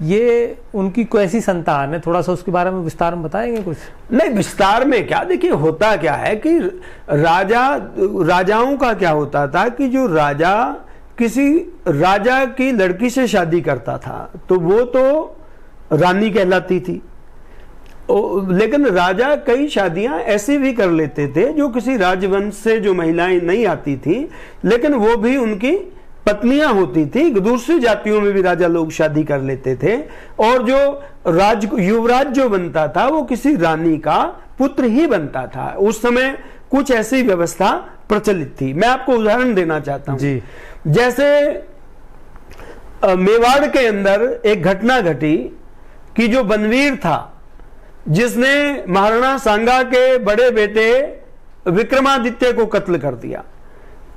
ये उनकी कैसी संतान है? थोड़ा सा उसके बारे में विस्तार में बताएंगे कुछ? नहीं, विस्तार में क्या, देखिए होता क्या है कि राजाओं का क्या होता था कि जो राजा किसी राजा की लड़की से शादी करता था तो वो तो रानी कहलाती थी, लेकिन राजा कई शादियां ऐसी भी कर लेते थे जो किसी राजवंश से जो महिलाएं नहीं आती थी, लेकिन वो भी उनकी पत्नियां होती थी। दूसरी जातियों में भी राजा लोग शादी कर लेते थे, और जो युवराज जो बनता था वो किसी रानी का पुत्र ही बनता था। उस समय कुछ ऐसी व्यवस्था प्रचलित थी। मैं आपको उदाहरण देना चाहता हूं जी। जैसे मेवाड़ के अंदर एक घटना घटी कि जो बनवीर था, जिसने महाराणा सांगा के बड़े बेटे विक्रमादित्य को कत्ल कर दिया,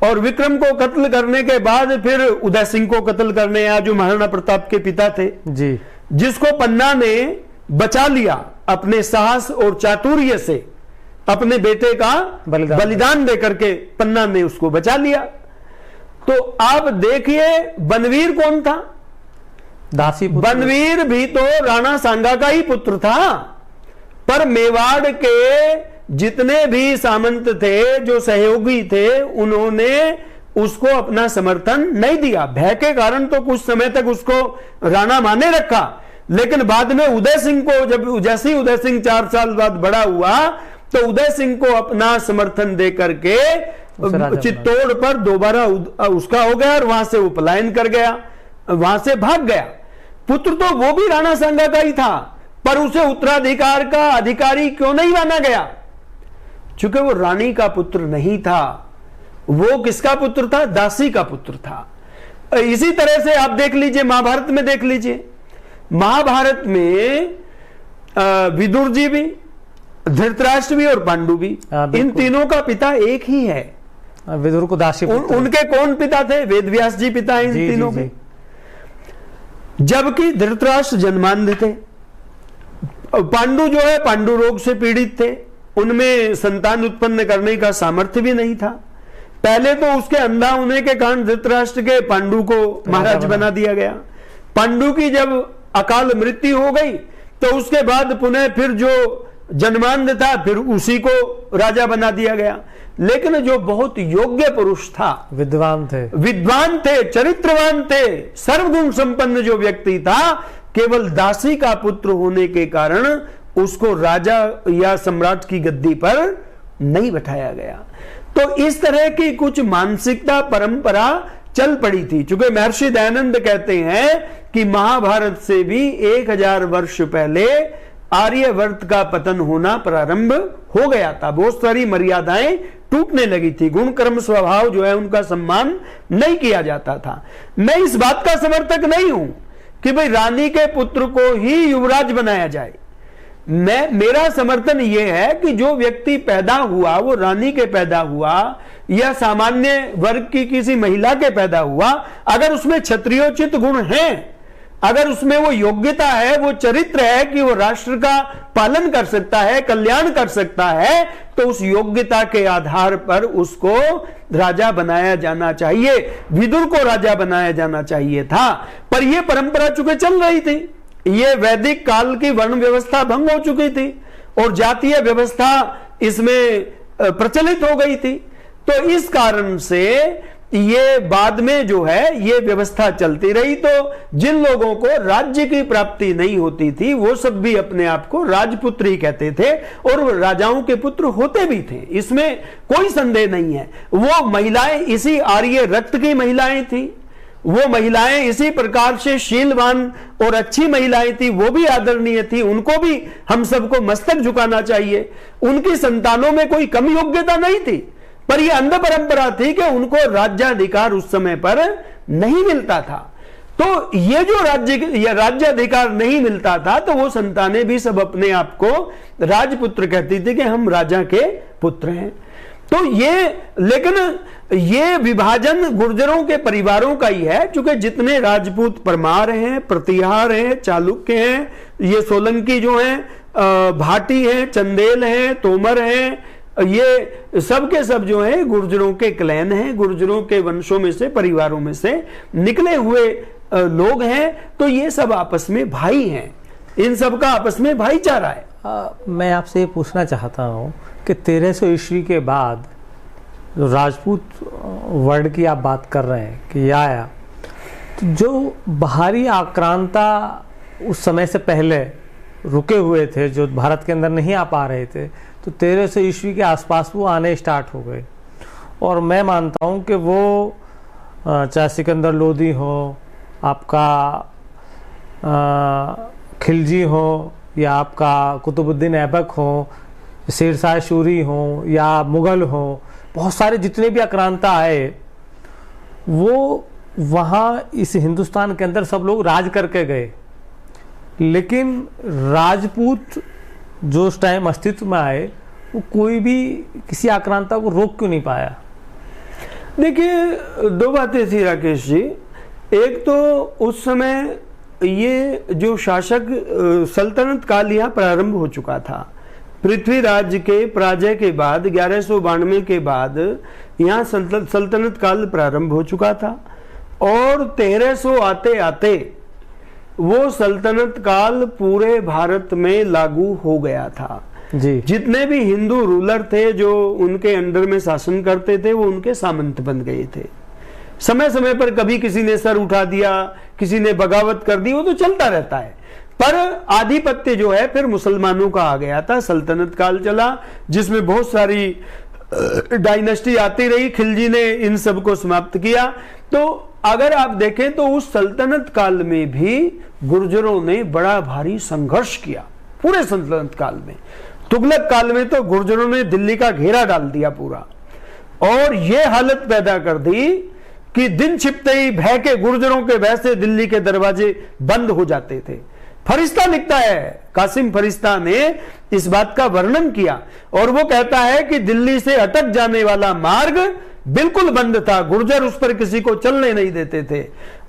और विक्रम को कत्ल करने के बाद फिर उदय सिंह को कत्ल करने आया, जो महाराणा प्रताप के पिता थे जी, जिसको पन्ना ने बचा लिया अपने साहस और चातुर्य से, अपने बेटे का बलिदान देकर के पन्ना ने उसको बचा लिया। तो आप देखिए बनवीर कौन था? दासी पुत्र। बनवीर भी तो राणा सांगा का ही पुत्र था, पर मेवाड़ के जितने भी सामंत थे, जो सहयोगी थे, उन्होंने उसको अपना समर्थन नहीं दिया। भय के कारण तो कुछ समय तक उसको राणा माने रखा, लेकिन बाद में उदय सिंह को, जब जैसे ही उदय सिंह 4 साल बाद बड़ा हुआ, तो उदय सिंह को अपना समर्थन दे करके चित्तौड़ पर दोबारा उसका हो गया, और वहां से वो पलायन कर गया, वहां से भाग गया। पुत्र तो वो भी राणा सांगा का ही था, पर उसे उत्तराधिकार का अधिकारी क्यों नहीं माना गया? चूंकि वो रानी का पुत्र नहीं था, वो किसका पुत्र था? दासी का पुत्र था। इसी तरह से आप देख लीजिए, महाभारत में देख लीजिए, महाभारत में विदुर जी भी, धृतराष्ट्र भी और पांडु भी, इन तीनों का पिता एक ही है। विदुर को दासी उनके कौन पिता थे? वेदव्यास जी पिता हैं इन तीनों के। जबकि धृतराष्ट्र जन्मांध थे, पांडु जो है पांडु रोग से पीड़ित थे, उनमें संतान उत्पन्न करने का सामर्थ्य भी नहीं था। पहले तो उसके अंधा होने के कारण धृतराष्ट्र के पांडु को महाराज बना दिया गया। पांडु की जब अकाल मृत्यु हो गई तो उसके बाद पुनः फिर जो जन्मांध था, फिर उसी को राजा बना दिया गया। लेकिन जो बहुत योग्य पुरुष था, विद्वान थे, चरित्रवान थे, सर्वगुण संपन्न जो व्यक्ति था, केवल दासी का पुत्र होने के कारण उसको राजा या सम्राट की गद्दी पर नहीं बैठाया गया। तो इस तरह की कुछ मानसिकता परंपरा चल पड़ी थी। चूंकि महर्षि दयानंद कहते हैं कि महाभारत से भी 1000 वर्ष पहले आर्यवर्त का पतन होना प्रारंभ हो गया था। बहुत सारी मर्यादाएं टूटने लगी थी, गुण कर्म स्वभाव जो है उनका सम्मान नहीं किया जाता था। मैं इस बात का समर्थक नहीं हूं कि भाई रानी के पुत्र को ही युवराज बनाया जाए। मेरा समर्थन यह है कि जो व्यक्ति पैदा हुआ वो रानी के पैदा हुआ या सामान्य वर्ग की किसी महिला के पैदा हुआ, अगर उसमें क्षत्रियोचित गुण हैं, अगर उसमें वो योग्यता है, वो चरित्र है कि वो राष्ट्र का पालन कर सकता है, कल्याण कर सकता है, तो उस योग्यता के आधार पर उसको राजा बनाया जाना चाहिए। विदुर को राजा बनाया जाना चाहिए था, पर यह परंपरा चूंकि चल रही थी, ये वैदिक काल की वर्ण व्यवस्था भंग हो चुकी थी और जातीय व्यवस्था इसमें प्रचलित हो गई थी। तो इस कारण से ये बाद में जो है ये व्यवस्था चलती रही। तो जिन लोगों को राज्य की प्राप्ति नहीं होती थी वो सब भी अपने आप को राजपुत्र ही कहते थे और राजाओं के पुत्र होते भी थे, इसमें कोई संदेह नहीं है। वो महिलाएं इसी आर्य रक्त की महिलाएं थी, वो महिलाएं इसी प्रकार से शीलवान और अच्छी महिलाएं थी, वो भी आदरणीय थी, उनको भी हम सबको मस्तक झुकाना चाहिए। उनकी संतानों में कोई कम योग्यता नहीं थी, पर यह अंध परंपरा थी कि उनको राज्याधिकार उस समय पर नहीं मिलता था। तो ये जो राज्याधिकार नहीं मिलता था तो वो संतानें भी सब अपने आप को राजपुत्र कहती थी कि हम राजा के पुत्र हैं। तो लेकिन ये विभाजन गुर्जरों के परिवारों का ही है, क्योंकि जितने राजपूत परमार हैं, प्रतिहार हैं, चालुक्य हैं, ये सोलंकी जो हैं, भाटी हैं, चंदेल हैं, तोमर हैं, ये सब के सब जो है गुर्जरों के क्लैन हैं, गुर्जरों के वंशों में से, परिवारों में से निकले हुए लोग हैं। तो ये सब आपस में भाई हैं, इन सब का आपस में भाईचारा है। मैं आपसे ये पूछना चाहता हूँ कि 1300 ईस्वी के बाद जो राजपूत वर्ड की आप बात कर रहे हैं कि यह आया, तो जो बाहरी आक्रांता उस समय से पहले रुके हुए थे, जो भारत के अंदर नहीं आ पा रहे थे, तो 1300 ईस्वी के आसपास वो आने स्टार्ट हो गए। और मैं मानता हूँ कि वो चाहे सिकंदर लोदी हो, आपका खिलजी हो, या आपका कुतुबुद्दीन ऐबक हो, शेरशाह सूरी हो, या मुग़ल हो, बहुत सारे जितने भी आक्रांता आए, वो वहाँ इस हिंदुस्तान के अंदर सब लोग राज करके गए। लेकिन राजपूत जो उस टाइम अस्तित्व में आए, वो कोई भी किसी आक्रांता को रोक क्यों नहीं पाया? देखिए, दो बातें थी राकेश जी। एक तो उस समय ये जो शासक सल्तनत काल यहाँ प्रारंभ हो चुका था। पृथ्वीराज के पराजय के बाद 1192 के बाद यहाँ सल्तनत काल प्रारंभ हो चुका था, और 1300 आते आते वो सल्तनत काल पूरे भारत में लागू हो गया था जी। जितने भी हिंदू रूलर थे जो उनके अंडर में शासन करते थे, वो उनके सामंत बन गए थे। समय समय पर कभी किसी ने सर उठा दिया, किसी ने बगावत कर दी, वो तो चलता रहता है। पर आधिपत्य जो है फिर मुसलमानों का आ गया था। सल्तनत काल चला जिसमें बहुत सारी डायनेस्टी आती रही। खिलजी ने इन सबको समाप्त किया। तो अगर आप देखें तो उस सल्तनत काल में भी गुर्जरों ने बड़ा भारी संघर्ष किया। पूरे सल्तनत काल में, तुगलक काल में तो गुर्जरों ने दिल्ली का घेरा डाल दिया पूरा, और यह हालत पैदा कर दी कि दिन छिपते ही भय के, गुर्जरों के भय से दिल्ली के दरवाजे बंद हो जाते थे। फरिश्ता लिखता है, कासिम फरिश्ता ने इस बात का वर्णन किया, और वो कहता है कि दिल्ली से अटक जाने वाला मार्ग बिल्कुल बंद था, गुर्जर उस पर किसी को चलने नहीं देते थे।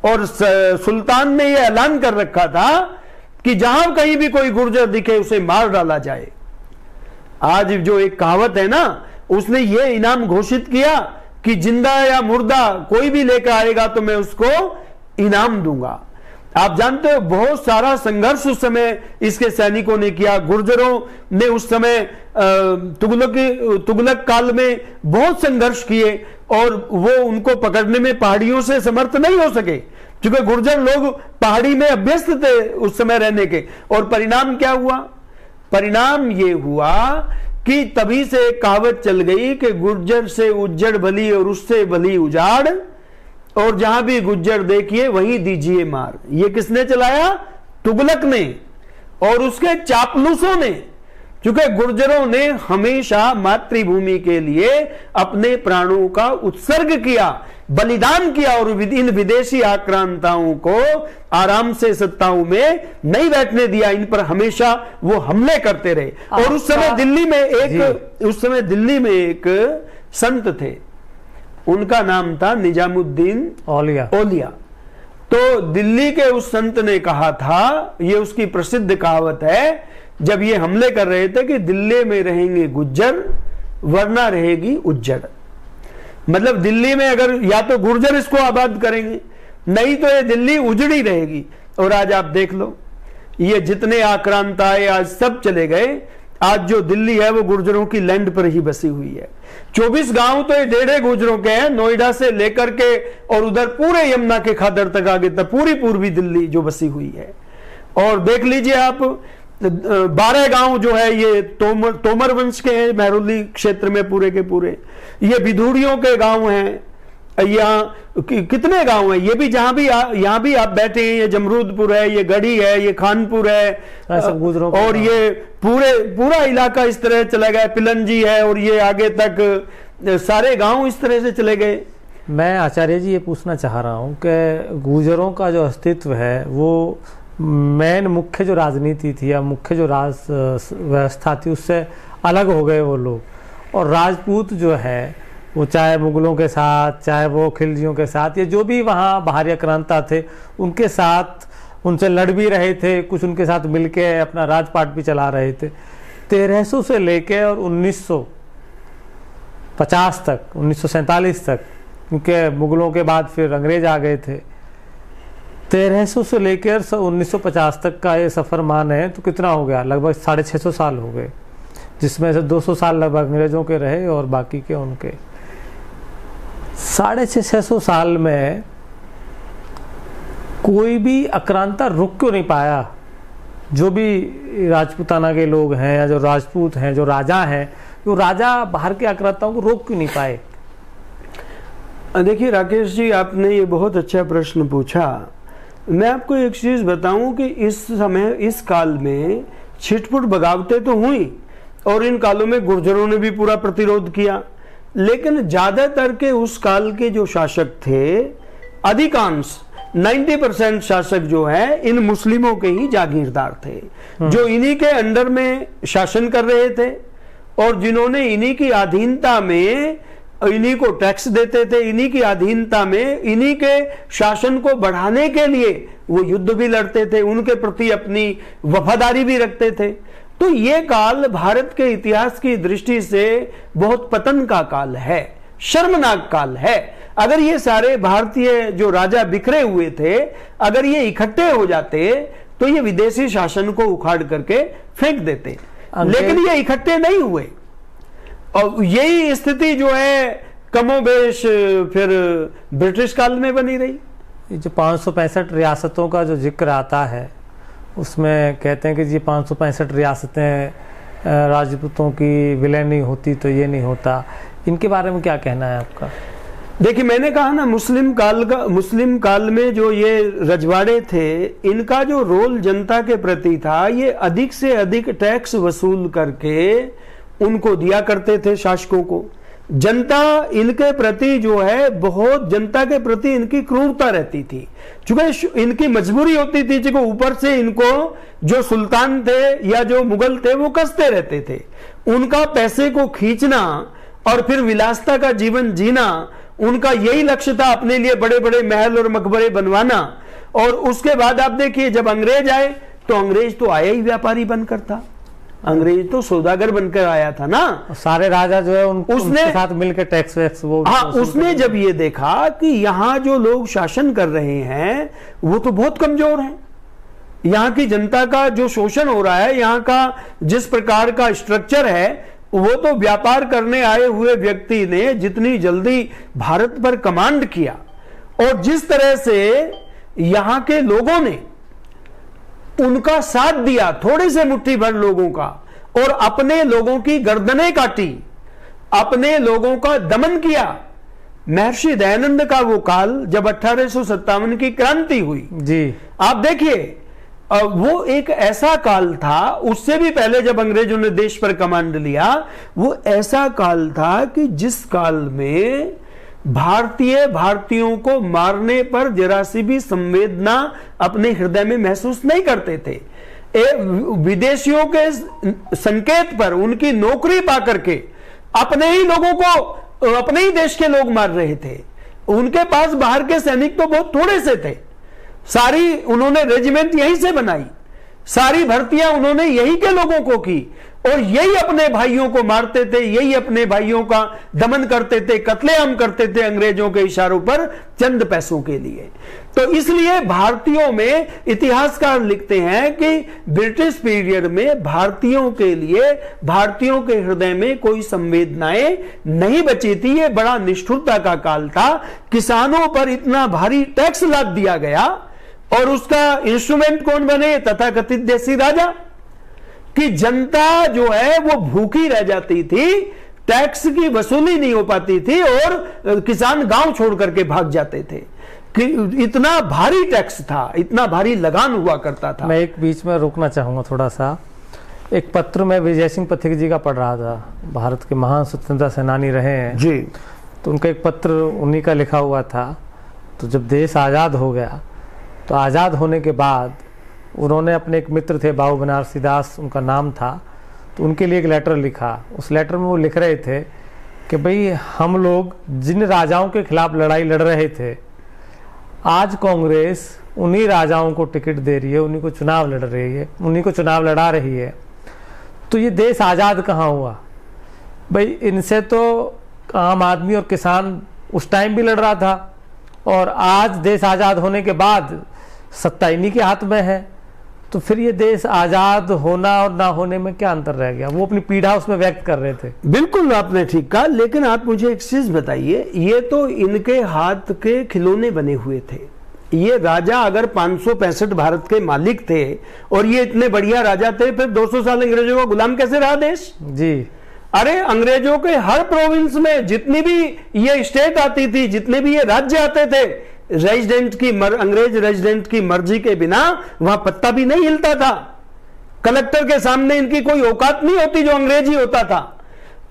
और सुल्तान ने यह ऐलान कर रखा था कि जहां कहीं भी कोई गुर्जर दिखे उसे मार डाला जाए। आज जो एक कहावत है ना, उसने ये इनाम घोषित किया कि जिंदा या मुर्दा कोई भी लेकर आएगा तो मैं उसको इनाम दूंगा। आप जानते हो बहुत सारा संघर्ष उस समय इसके सैनिकों ने किया। गुर्जरों ने उस समय तुगलक काल में बहुत संघर्ष किए, और वो उनको पकड़ने में पहाड़ियों से समर्थ नहीं हो सके, क्योंकि गुर्जर लोग पहाड़ी में अभ्यस्त थे उस समय रहने के। और परिणाम क्या हुआ? परिणाम ये हुआ कि तभी से कहावत चल गई कि गुर्जर से उज्जड़ भली और उससे भली उजाड़, और जहां भी गुज्जर देखिए वहीं दीजिए मार। ये किसने चलाया? तुगलक ने और उसके चापलूसों ने। क्योंकि गुर्जरों ने हमेशा मातृभूमि के लिए अपने प्राणों का उत्सर्ग किया, बलिदान किया, और इन विदेशी आक्रांताओं को आराम से सत्ताओं में नहीं बैठने दिया। इन पर हमेशा वो हमले करते रहे। और उस समय दिल्ली में एक संत थे, उनका नाम था निजामुद्दीन औलिया। तो दिल्ली के उस संत ने कहा था, ये उसकी प्रसिद्ध कहावत है, जब ये हमले कर रहे थे कि दिल्ली में रहेंगे गुज्जर वरना रहेगी उज्जड़। मतलब दिल्ली में अगर या तो गुर्जर इसको आबाद करेंगे, नहीं तो ये दिल्ली उजड़ी रहेगी। और आज आप देख लो, ये जितने आक्रांत आए आज सब चले गए। आज जो दिल्ली है वो गुर्जरों की लैंड पर ही बसी हुई है। 24 गांव तो ये डेढ़े गुर्जरों के हैं, नोएडा से लेकर के और उधर पूरे यमुना के खादर तक आगे तक पूरी पूर्वी दिल्ली जो बसी हुई है। और देख लीजिए आप, 12 गांव जो है ये तोमर वंश के हैं महरौली क्षेत्र में पूरे के पूरे। ये विधुड़ियों के गांव हैं। यहाँ कितने गांव हैं, ये भी जहां भी यहाँ भी आप बैठे हैं, ये जमरूदपुर है, ये गढ़ी है, ये खानपुर है, और ये पूरा इलाका इस तरह चला गया। पिलंजी है, और ये आगे तक सारे गांव इस तरह से चले गए। मैं आचार्य जी ये पूछना चाह रहा हूँ कि गुर्जरों का जो अस्तित्व है वो मेन मुख्य जो राजनीति थी या मुख्य जो राज व्यवस्था थी उससे अलग हो गए वो लोग। और राजपूत जो है वो चाहे मुगलों के साथ, चाहे वो खिलजियों के साथ, या जो भी वहाँ बाहरी आक्रांता थे उनके साथ, उनसे लड़ भी रहे थे, कुछ उनके साथ मिलके अपना राजपाट भी चला रहे थे। 1300 से लेके और 1950 तक, 1947 तक, क्योंकि मुगलों के बाद फिर अंग्रेज आ गए थे। 1300 से लेकर 1950 तक का ये सफ़र माने तो कितना हो गया? लगभग 650 साल हो गए, जिसमें से 200 साल लगभग अंग्रेजों के रहे और बाकी के उनके। 650 साल में कोई भी आक्रांता रुक क्यों नहीं पाया? जो भी राजपूताना के लोग हैं या जो राजपूत हैं, जो राजा हैं, वो राजा बाहर के आक्रांताओं को रोक क्यों नहीं पाए? देखिए राकेश जी, आपने ये बहुत अच्छा प्रश्न पूछा। मैं आपको एक चीज बताऊं कि इस समय, इस काल में छिटपुट बगावतें तो हुई और इन कालों में गुर्जरों ने भी पूरा प्रतिरोध किया, लेकिन ज्यादातर के उस काल के जो शासक थे, अधिकांश 90% शासक जो है इन मुस्लिमों के ही जागीरदार थे, जो इन्हीं के अंडर में शासन कर रहे थे और जिन्होंने इन्हीं की अधीनता में, इन्हीं को टैक्स देते थे, इन्हीं की अधीनता में, इन्हीं के शासन को बढ़ाने के लिए वो युद्ध भी लड़ते थे, उनके प्रति अपनी वफादारी भी रखते थे। तो ये काल भारत के इतिहास की दृष्टि से बहुत पतन का काल है, शर्मनाक काल है। अगर ये सारे भारतीय जो राजा बिखरे हुए थे, अगर ये इकट्ठे हो जाते तो ये विदेशी शासन को उखाड़ करके फेंक देते, लेकिन ये इकट्ठे नहीं हुए और यही स्थिति जो है कमोबेश फिर ब्रिटिश काल में बनी रही। जो 565 रियासतों का जो जिक्र आता है, उसमें कहते हैं कि ये 565 रियासतें राजपूतों की विलय नहीं होती तो ये नहीं होता। इनके बारे में क्या कहना है आपका? देखिए, मैंने कहा ना, मुस्लिम काल में जो ये रजवाड़े थे, इनका जो रोल जनता के प्रति था, ये अधिक से अधिक टैक्स वसूल करके उनको दिया करते थे शासकों को। जनता इनके प्रति जो है, बहुत जनता के प्रति इनकी क्रूरता रहती थी, चूंकि इनकी मजबूरी होती थी कि ऊपर से इनको जो सुल्तान थे या जो मुगल थे वो कसते रहते थे। उनका पैसे को खींचना और फिर विलासता का जीवन जीना, उनका यही लक्ष्य था, अपने लिए बड़े बड़े महल और मकबरे बनवाना। और उसके बाद आप देखिए, जब अंग्रेज आए तो अंग्रेज तो आया ही व्यापारी बनकर था, अंग्रेज तो सौदागर बनकर आया था ना। सारे राजा जो है उसने साथ मिलकर टैक्स वैक्स वो, हाँ, उसने जब ये देखा कि यहाँ जो लोग शासन कर रहे हैं वो तो बहुत कमजोर हैं, यहाँ की जनता का जो शोषण हो रहा है, यहाँ का जिस प्रकार का स्ट्रक्चर है, वो तो व्यापार करने आए हुए व्यक्ति ने जितनी जल्दी भारत पर कमांड किया और जिस तरह से यहाँ के लोगों ने उनका साथ दिया, थोड़े से मुट्ठी भर लोगों का, और अपने लोगों की गर्दनें काटी, अपने लोगों का दमन किया। महर्षि दयानंद का वो काल जब 1857 की क्रांति हुई जी, आप देखिए, वो एक ऐसा काल था, उससे भी पहले जब अंग्रेजों ने देश पर कमांड लिया, वो ऐसा काल था कि जिस काल में भारतीयों को मारने पर जरा सी भी संवेदना अपने हृदय में महसूस नहीं करते थे। विदेशियों के संकेत पर उनकी नौकरी पाकर के अपने ही लोगों को, अपने ही देश के लोग मार रहे थे। उनके पास बाहर के सैनिक तो बहुत थोड़े से थे, सारी उन्होंने रेजिमेंट यहीं से बनाई, सारी भर्तियां उन्होंने यहीं के लोगों को की और यही अपने भाइयों को मारते थे, यही अपने भाइयों का दमन करते थे, कत्लेआम करते थे अंग्रेजों के इशारों पर चंद पैसों के लिए। तो इसलिए भारतीयों में, इतिहासकार लिखते हैं कि ब्रिटिश पीरियड में भारतीयों के लिए, भारतीयों के हृदय में कोई संवेदनाएं नहीं बची थी। ये बड़ा निष्ठुरता का काल था। किसानों पर इतना भारी टैक्स लाद दिया गया और उसका इंस्ट्रूमेंट कौन बने? तथाकथित देसी राजा। कि जनता जो है वो भूखी रह जाती थी, टैक्स की वसूली नहीं हो पाती थी और किसान गांव छोड़ करके भाग जाते थे कि इतना भारी टैक्स था, इतना भारी लगान हुआ करता था। मैं एक बीच में रोकना चाहूंगा थोड़ा सा। एक पत्र में विजय सिंह पथिक जी का पढ़ रहा था, भारत के महान स्वतंत्रता सेनानी रहे हैं जी, तो उनका एक पत्र उन्हीं का लिखा हुआ था। तो जब देश आज़ाद हो गया तो आज़ाद होने के बाद उन्होंने अपने एक मित्र थे, बाबू बनारसी दास उनका नाम था, तो उनके लिए एक लेटर लिखा। उस लेटर में वो लिख रहे थे कि भाई हम लोग जिन राजाओं के खिलाफ लड़ाई लड़ रहे थे, आज कांग्रेस उन्हीं राजाओं को टिकट दे रही है, उन्हीं को चुनाव लड़ रही है, उन्हीं को चुनाव लड़ा रही है। तो ये देश आज़ाद कहाँ हुआ भाई? इनसे तो आम आदमी और किसान उस टाइम भी लड़ रहा था और आज देश आज़ाद होने के बाद सत्ता इन्हीं के हाथ में है। तो फिर ये देश आजाद होना और ना होने में क्या अंतर रह गया? वो अपनी पीड़ा उसमें व्यक्त कर रहे थे। बिल्कुल आपने ठीक कहा, लेकिन आप मुझे एक चीज बताइए, ये तो इनके हाथ के खिलौने बने हुए थे। ये राजा अगर 565 भारत के मालिक थे और ये इतने बढ़िया राजा थे, फिर 200 साल अंग्रेजों का गुलाम कैसे रहा देश? जी। अरे अंग्रेजों के हर प्रोविंस में जितनी भी ये स्टेट आती थी, जितने भी ये राज्य आते थे, अंग्रेज रेजिडेंट की मर्जी के बिना वहां पत्ता भी नहीं हिलता था। कलेक्टर के सामने इनकी कोई औकात नहीं होती, जो अंग्रेजी होता था।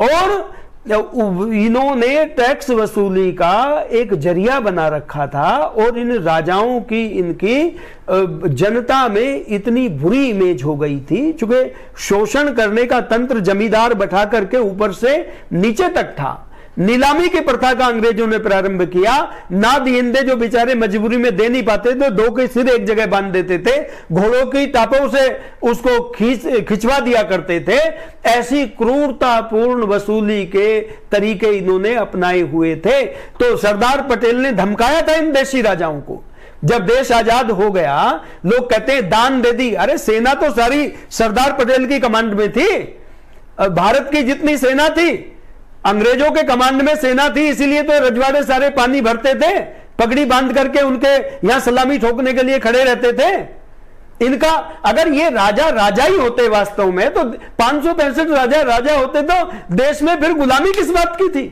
और इन्होंने टैक्स वसूली का एक जरिया बना रखा था और इन राजाओं की, इनकी जनता में इतनी बुरी इमेज हो गई थी, चूंकि शोषण करने का तंत्र जमींदार बैठा करके ऊपर से नीचे तक था। नीलामी की प्रथा का अंग्रेजों ने प्रारंभ किया। ना दिएंदे जो बेचारे मजबूरी में दे नहीं पाते थे, दो के सिर एक जगह बांध देते थे, घोड़ों की टापों से उसको खिंचवा दिया करते थे। ऐसी क्रूरतापूर्ण वसूली के तरीके इन्होंने अपनाए हुए थे। तो सरदार पटेल ने धमकाया था इन देशी राजाओं को। जब देश आजाद हो गया, लोग कहते हैं दान दे दी। अरे सेना तो सारी सरदार पटेल की कमांड में थी। भारत की जितनी सेना थी, अंग्रेजों के कमांड में सेना थी, इसीलिए तो रजवाड़े सारे पानी भरते थे, पगड़ी बांध करके उनके यहां सलामी ठोकने के लिए खड़े रहते थे। इनका अगर ये राजा ही होते वास्तव में, तो 565 राजा होते तो देश में फिर गुलामी किस बात की थी?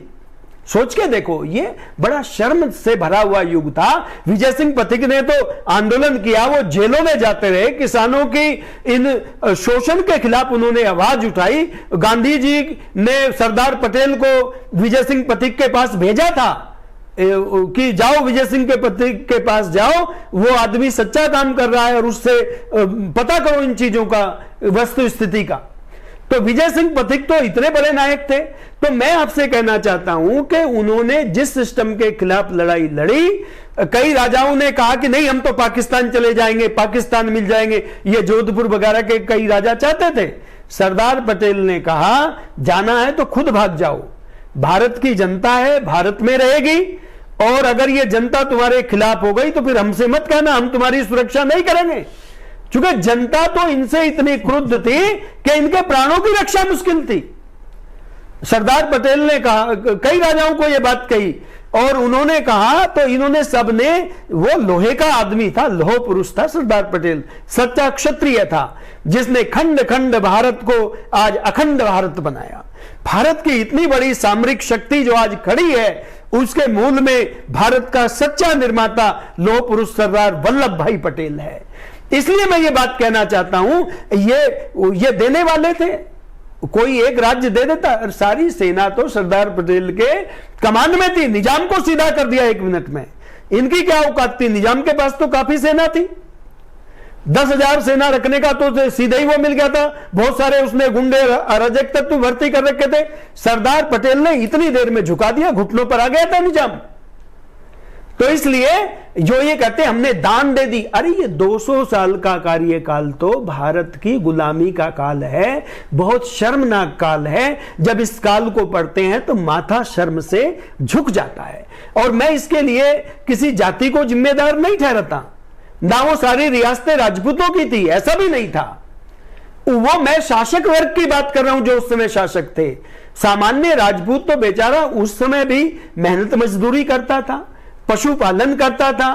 सोच के देखो, ये बड़ा शर्म से भरा हुआ युग था। विजय सिंह पथिक ने तो आंदोलन किया, वो जेलों में जाते रहे, किसानों की इन शोषण के खिलाफ उन्होंने आवाज उठाई। गांधी जी ने सरदार पटेल को विजय सिंह पथिक के पास भेजा था कि जाओ विजय सिंह के पथिक के पास जाओ, वो आदमी सच्चा काम कर रहा है और उससे पता करो इन चीजों का वस्तु स्थिति का। तो विजय सिंह पथिक तो इतने बड़े नायक थे। तो मैं आपसे कहना चाहता हूं कि उन्होंने जिस सिस्टम के खिलाफ लड़ाई लड़ी, कई राजाओं ने कहा कि नहीं हम तो पाकिस्तान चले जाएंगे, पाकिस्तान मिल जाएंगे, ये जोधपुर वगैरह के कई राजा चाहते थे। सरदार पटेल ने कहा जाना है तो खुद भाग जाओ, भारत की जनता है, भारत में रहेगी, और अगर ये जनता तुम्हारे खिलाफ हो गई तो फिर हमसे मत कहना, हम तुम्हारी सुरक्षा नहीं करेंगे। चूंकि जनता तो इनसे इतनी क्रुद्ध थी कि इनके प्राणों की रक्षा मुश्किल थी। सरदार पटेल ने कहा, कई राजाओं को यह बात कही और उन्होंने कहा, तो इन्होंने सबने, वो लोहे का आदमी था, लोह पुरुष था सरदार पटेल, सच्चा क्षत्रिय था, जिसने खंड खंड भारत को आज अखंड भारत बनाया। भारत की इतनी बड़ी सामरिक शक्ति जो आज खड़ी है, उसके मूल में भारत का सच्चा निर्माता लोह पुरुष सरदार वल्लभ भाई पटेल है। इसलिए मैं ये बात कहना चाहता हूं, ये देने वाले थे, कोई एक राज्य दे देता, सारी सेना तो सरदार पटेल के कमांड में थी। निजाम को सीधा कर दिया 1 मिनट में। इनकी क्या औकात थी? निजाम के पास तो काफी सेना थी, 10,000 सेना रखने का तो सीधे ही वो मिल गया था। बहुत सारे उसने गुंडे अराजक तत्व भर्ती कर रखे थे। सरदार पटेल ने इतनी देर में झुका दिया, घुटनों पर आ गया था निजाम। तो इसलिए जो ये कहते हैं हमने दान दे दी, अरे ये 200 साल का कार्यकाल तो भारत की गुलामी का काल है, बहुत शर्मनाक काल है। जब इस काल को पढ़ते हैं तो माथा शर्म से झुक जाता है। और मैं इसके लिए किसी जाति को जिम्मेदार नहीं ठहराता, ना वो सारी रियासतें राजपूतों की थी, ऐसा भी नहीं था। वो मैं शासक वर्ग की बात कर रहा हूं जो उस समय शासक थे। सामान्य राजपूत तो बेचारा उस समय भी मेहनत मजदूरी करता था, पशुपालन करता था,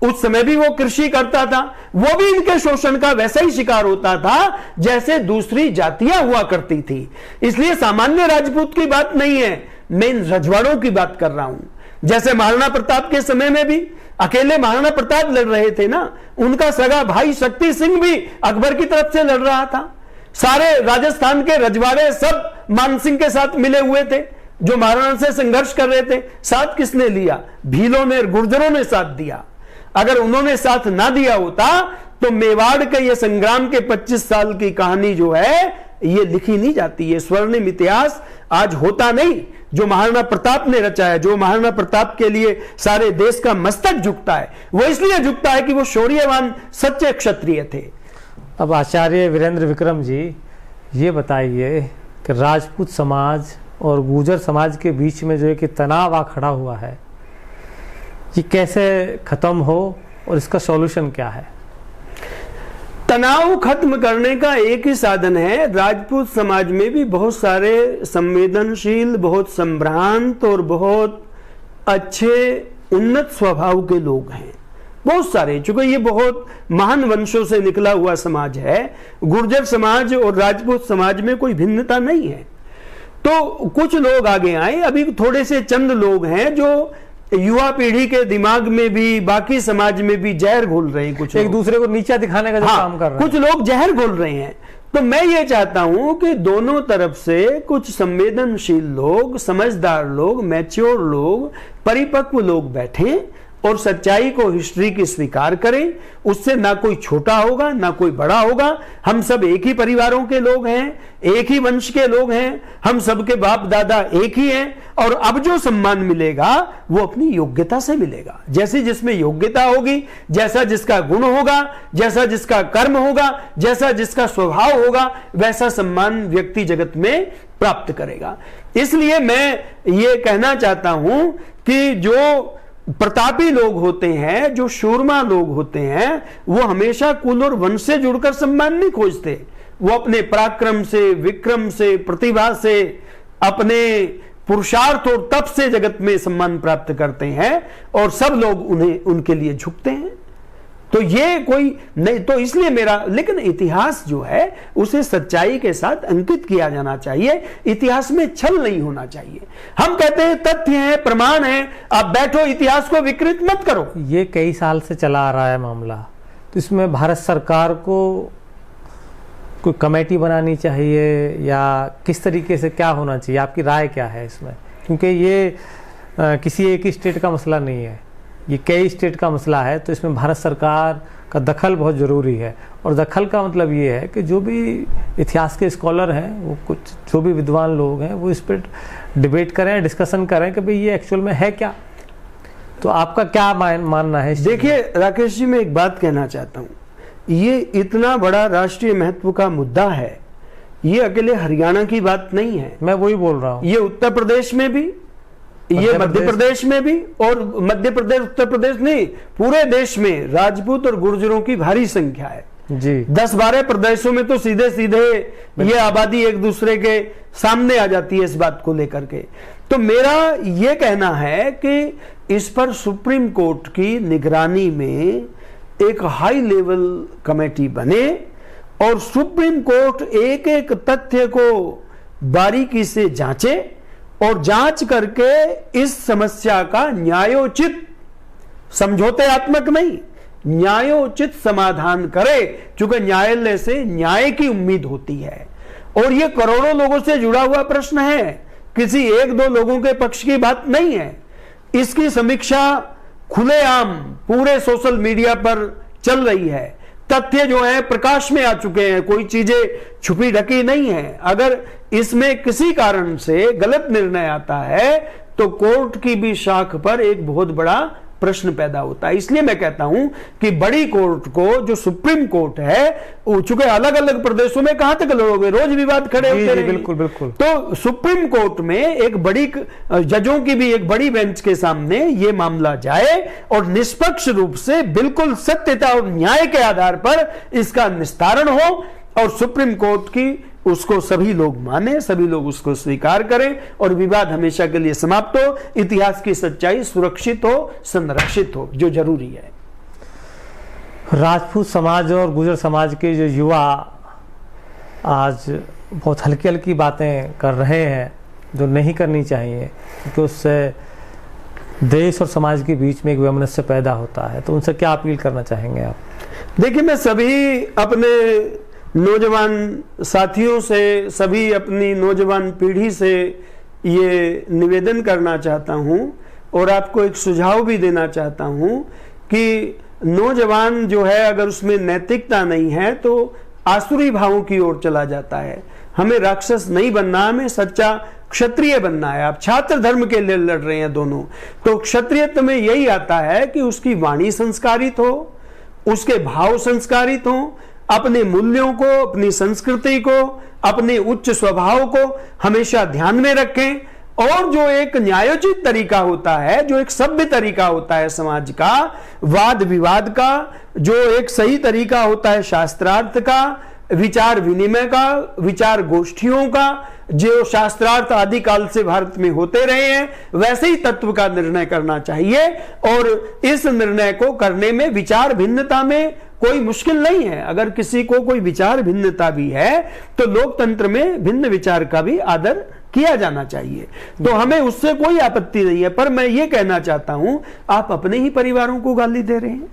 उस समय भी वो कृषि करता था, वो भी इनके शोषण का वैसा ही शिकार होता था जैसे दूसरी जातियां हुआ करती थी। इसलिए सामान्य राजपूत की बात नहीं है, मैं इन रजवाड़ों की बात कर रहा हूं। जैसे महाराणा प्रताप के समय में भी अकेले महाराणा प्रताप लड़ रहे थे ना, उनका सगा भाई शक्ति सिंह भी अकबर की तरफ से लड़ रहा था। सारे राजस्थान के रजवाड़े सब मान सिंह के साथ मिले हुए थे जो महाराणा से संघर्ष कर रहे थे। साथ किसने लिया? भीलों ने, गुर्जरों ने साथ दिया। अगर उन्होंने साथ ना दिया होता तो मेवाड़ के ये संग्राम के 25 साल की कहानी जो है ये लिखी नहीं जाती। ये स्वर्णिम इतिहास आज होता नहीं जो महाराणा प्रताप ने रचा है, जो महाराणा प्रताप के लिए सारे देश का मस्तक झुकता है। वो इसलिए झुकता है कि वो शौर्यवान सच्चे क्षत्रिय थे। अब आचार्य वीरेंद्र विक्रम जी, ये बताइए कि राजपूत समाज और गुर्जर समाज के बीच में जो है कि तनाव आ खड़ा हुआ है, ये कैसे खत्म हो और इसका सॉल्यूशन क्या है? तनाव खत्म करने का एक ही साधन है। राजपूत समाज में भी बहुत सारे संवेदनशील, बहुत संभ्रांत और बहुत अच्छे उन्नत स्वभाव के लोग हैं, बहुत सारे। चूंकि ये बहुत महान वंशों से निकला हुआ समाज है, गुर्जर समाज और राजपूत समाज में कोई भिन्नता नहीं है। तो कुछ लोग आगे आए, अभी थोड़े से चंद लोग हैं जो युवा पीढ़ी के दिमाग में भी, बाकी समाज में भी जहर घोल रहे हैं। कुछ एक दूसरे को नीचा दिखाने का जो काम कर रहे हैं, कुछ लोग जहर घोल रहे हैं। तो मैं ये चाहता हूं कि दोनों तरफ से कुछ संवेदनशील लोग, समझदार लोग, मैच्योर लोग, परिपक्व लोग बैठें और सच्चाई को, हिस्ट्री की स्वीकार करें। उससे ना कोई छोटा होगा ना कोई बड़ा होगा। हम सब एक ही परिवारों के लोग हैं, एक ही वंश के लोग हैं, हम सबके बाप दादा एक ही हैं। और अब जो सम्मान मिलेगा वो अपनी योग्यता से मिलेगा। जैसे जिसमें योग्यता होगी, जैसा जिसका गुण होगा, जैसा जिसका कर्म होगा, जैसा जिसका स्वभाव होगा, वैसा सम्मान व्यक्ति जगत में प्राप्त करेगा। इसलिए मैं ये कहना चाहता हूं कि जो प्रतापी लोग होते हैं, जो शूरमा लोग होते हैं, वो हमेशा कुल और वंश से जुड़कर सम्मान नहीं खोजते। वो अपने पराक्रम से, विक्रम से, प्रतिभा से, अपने पुरुषार्थ और तप से जगत में सम्मान प्राप्त करते हैं और सब लोग उन्हें, उनके लिए झुकते हैं। तो ये कोई नहीं, तो इसलिए मेरा, लेकिन इतिहास जो है उसे सच्चाई के साथ अंकित किया जाना चाहिए। इतिहास में छल नहीं होना चाहिए। हम कहते हैं तथ्य है, प्रमाण है, आप बैठो, इतिहास को विकृत मत करो। ये कई साल से चला आ रहा है मामला, तो इसमें भारत सरकार को कोई कमेटी बनानी चाहिए या किस तरीके से क्या होना चाहिए? आपकी राय क्या है इसमें? क्योंकि ये किसी एक स्टेट का मसला नहीं है, ये कई स्टेट का मसला है। तो इसमें भारत सरकार का दखल बहुत ज़रूरी है। और दखल का मतलब ये है कि जो भी इतिहास के स्कॉलर हैं, वो कुछ जो भी विद्वान लोग हैं, वो इस पर डिबेट करें, डिस्कशन करें कि भाई ये एक्चुअल में है क्या। तो आपका क्या मानना है? देखिए राकेश जी, मैं एक बात कहना चाहता हूँ। ये इतना बड़ा राष्ट्रीय महत्व का मुद्दा है, ये अकेले हरियाणा की बात नहीं है। मैं वही बोल रहा हूँ। ये उत्तर प्रदेश में भी, ये मध्य प्रदेश में भी, और मध्य प्रदेश उत्तर प्रदेश नहीं, पूरे देश में राजपूत और गुर्जरों की भारी संख्या है जी। 10-12 प्रदेशों में तो सीधे सीधे ये आबादी एक दूसरे के सामने आ जाती है इस बात को लेकर के। तो मेरा ये कहना है कि इस पर सुप्रीम कोर्ट की निगरानी में एक हाई लेवल कमेटी बने और सुप्रीम कोर्ट एक एक तथ्य को बारीकी से जांचे और जांच करके इस समस्या का न्यायोचित, समझौतेआत्मक नहीं, न्यायोचित समाधान करे। चूंकि न्यायालय से न्याय की उम्मीद होती है और यह करोड़ों लोगों से जुड़ा हुआ प्रश्न है, किसी एक दो लोगों के पक्ष की बात नहीं है। इसकी समीक्षा खुलेआम पूरे सोशल मीडिया पर चल रही है। तथ्य जो है प्रकाश में आ चुके हैं, कोई चीजें छुपी ढकी नहीं है। अगर इसमें किसी कारण से गलत निर्णय आता है तो कोर्ट की भी शाख पर एक बहुत बड़ा प्रश्न पैदा होता है। इसलिए मैं कहता हूं कि बड़ी कोर्ट को, जो सुप्रीम कोर्ट है, चूंकि अलग अलग प्रदेशों में कहां तक लड़ोगे, रोज विवाद खड़े होते रहेंगे। बिल्कुल बिल्कुल। तो सुप्रीम कोर्ट में एक बड़ी जजों की भी एक बड़ी बेंच के सामने ये मामला जाए और निष्पक्ष रूप से बिल्कुल सत्यता और न्याय के आधार पर इसका निस्तारण हो और सुप्रीम कोर्ट की उसको सभी लोग माने, सभी लोग उसको स्वीकार करें और विवाद हमेशा के लिए समाप्त हो, इतिहास की सच्चाई सुरक्षित हो, संरक्षित हो, जो जरूरी है। राजपूत समाज और गुर्जर समाज के जो युवा आज बहुत हल्की हल्की बातें कर रहे हैं जो नहीं करनी चाहिए, क्योंकि उससे देश और समाज के बीच में एक वैमनस्य पैदा होता है। तो उनसे क्या अपील करना चाहेंगे आप? देखिए, मैं सभी अपने नौजवान साथियों से, सभी अपनी नौजवान पीढ़ी से ये निवेदन करना चाहता हूं और आपको एक सुझाव भी देना चाहता हूं कि नौजवान जो है, अगर उसमें नैतिकता नहीं है तो आसुरी भावों की ओर चला जाता है। हमें राक्षस नहीं बनना, हमें सच्चा क्षत्रिय बनना है। आप छात्र धर्म के लिए लड़ रहे हैं दोनों, तो क्षत्रियत्व में यही आता है कि उसकी वाणी संस्कारित हो, उसके भाव संस्कारित हो, अपने मूल्यों को, अपनी संस्कृति को, अपने उच्च स्वभाव को हमेशा ध्यान में रखें और जो एक न्यायोचित तरीका होता है, जो एक सभ्य तरीका होता है समाज का, वाद विवाद का, जो एक सही तरीका होता है शास्त्रार्थ का, विचार विनिमय का, विचार गोष्ठियों का, जो शास्त्रार्थ आदि काल से भारत में होते रहे हैं, वैसे ही तत्व का निर्णय करना चाहिए। और इस निर्णय को करने में विचार भिन्नता में कोई मुश्किल नहीं है। अगर किसी को कोई विचार भिन्नता भी है तो लोकतंत्र में भिन्न विचार का भी आदर किया जाना चाहिए, तो हमें उससे कोई आपत्ति नहीं है। पर मैं ये कहना चाहता हूं, आप अपने ही परिवारों को गाली दे रहे हैं।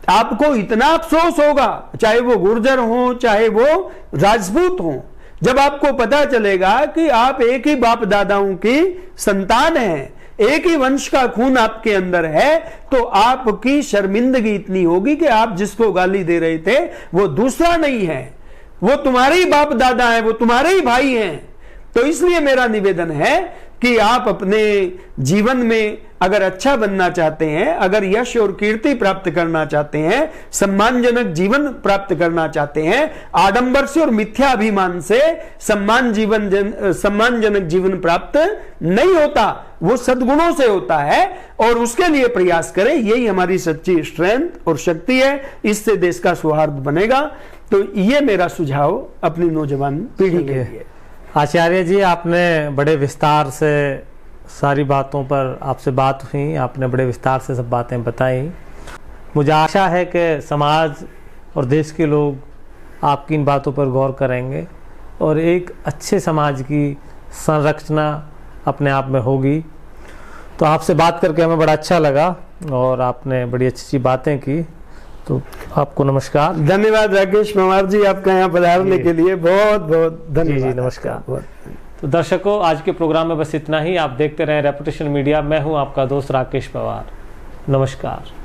आपको इतना अफसोस होगा, चाहे वो गुर्जर हो चाहे वो राजपूत हो, जब आपको पता चलेगा कि आप एक ही बाप दादाओं की संतान हैं, एक ही वंश का खून आपके अंदर है, तो आपकी शर्मिंदगी इतनी होगी कि आप जिसको गाली दे रहे थे वो दूसरा नहीं है, वो तुम्हारे ही बाप दादा है, वो तुम्हारे ही भाई हैं। तो इसलिए मेरा निवेदन है कि आप अपने जीवन में अगर अच्छा बनना चाहते हैं, अगर यश और कीर्ति प्राप्त करना चाहते हैं, सम्मानजनक जीवन प्राप्त करना चाहते हैं, आडंबर से और मिथ्या अभिमान से सम्मानजनक जीवन प्राप्त नहीं होता, वो सद्गुणों से होता है, और उसके लिए प्रयास करें। यही हमारी सच्ची स्ट्रेंथ और शक्ति है, इससे देश का सौहार्द बनेगा। तो ये मेरा सुझाव अपनी नौजवान पीढ़ी के लिए। आचार्य जी, आपने बड़े विस्तार से सारी बातों पर आपसे बात हुई, आपने बड़े विस्तार से सब बातें बताई। मुझे आशा है कि समाज और देश के लोग आपकी इन बातों पर गौर करेंगे और एक अच्छे समाज की संरचना अपने आप में होगी। तो आपसे बात करके हमें बड़ा अच्छा लगा और आपने बड़ी अच्छी बातें की, तो आपको नमस्कार। धन्यवाद राकेश पवार जी, आपका यहाँ पधारने के लिए बहुत बहुत धन्यवाद। जी नमस्कार। तो दर्शकों, आज के प्रोग्राम में बस इतना ही। आप देखते रहें रेपुटेशन मीडिया। मैं हूँ आपका दोस्त राकेश पवार। नमस्कार।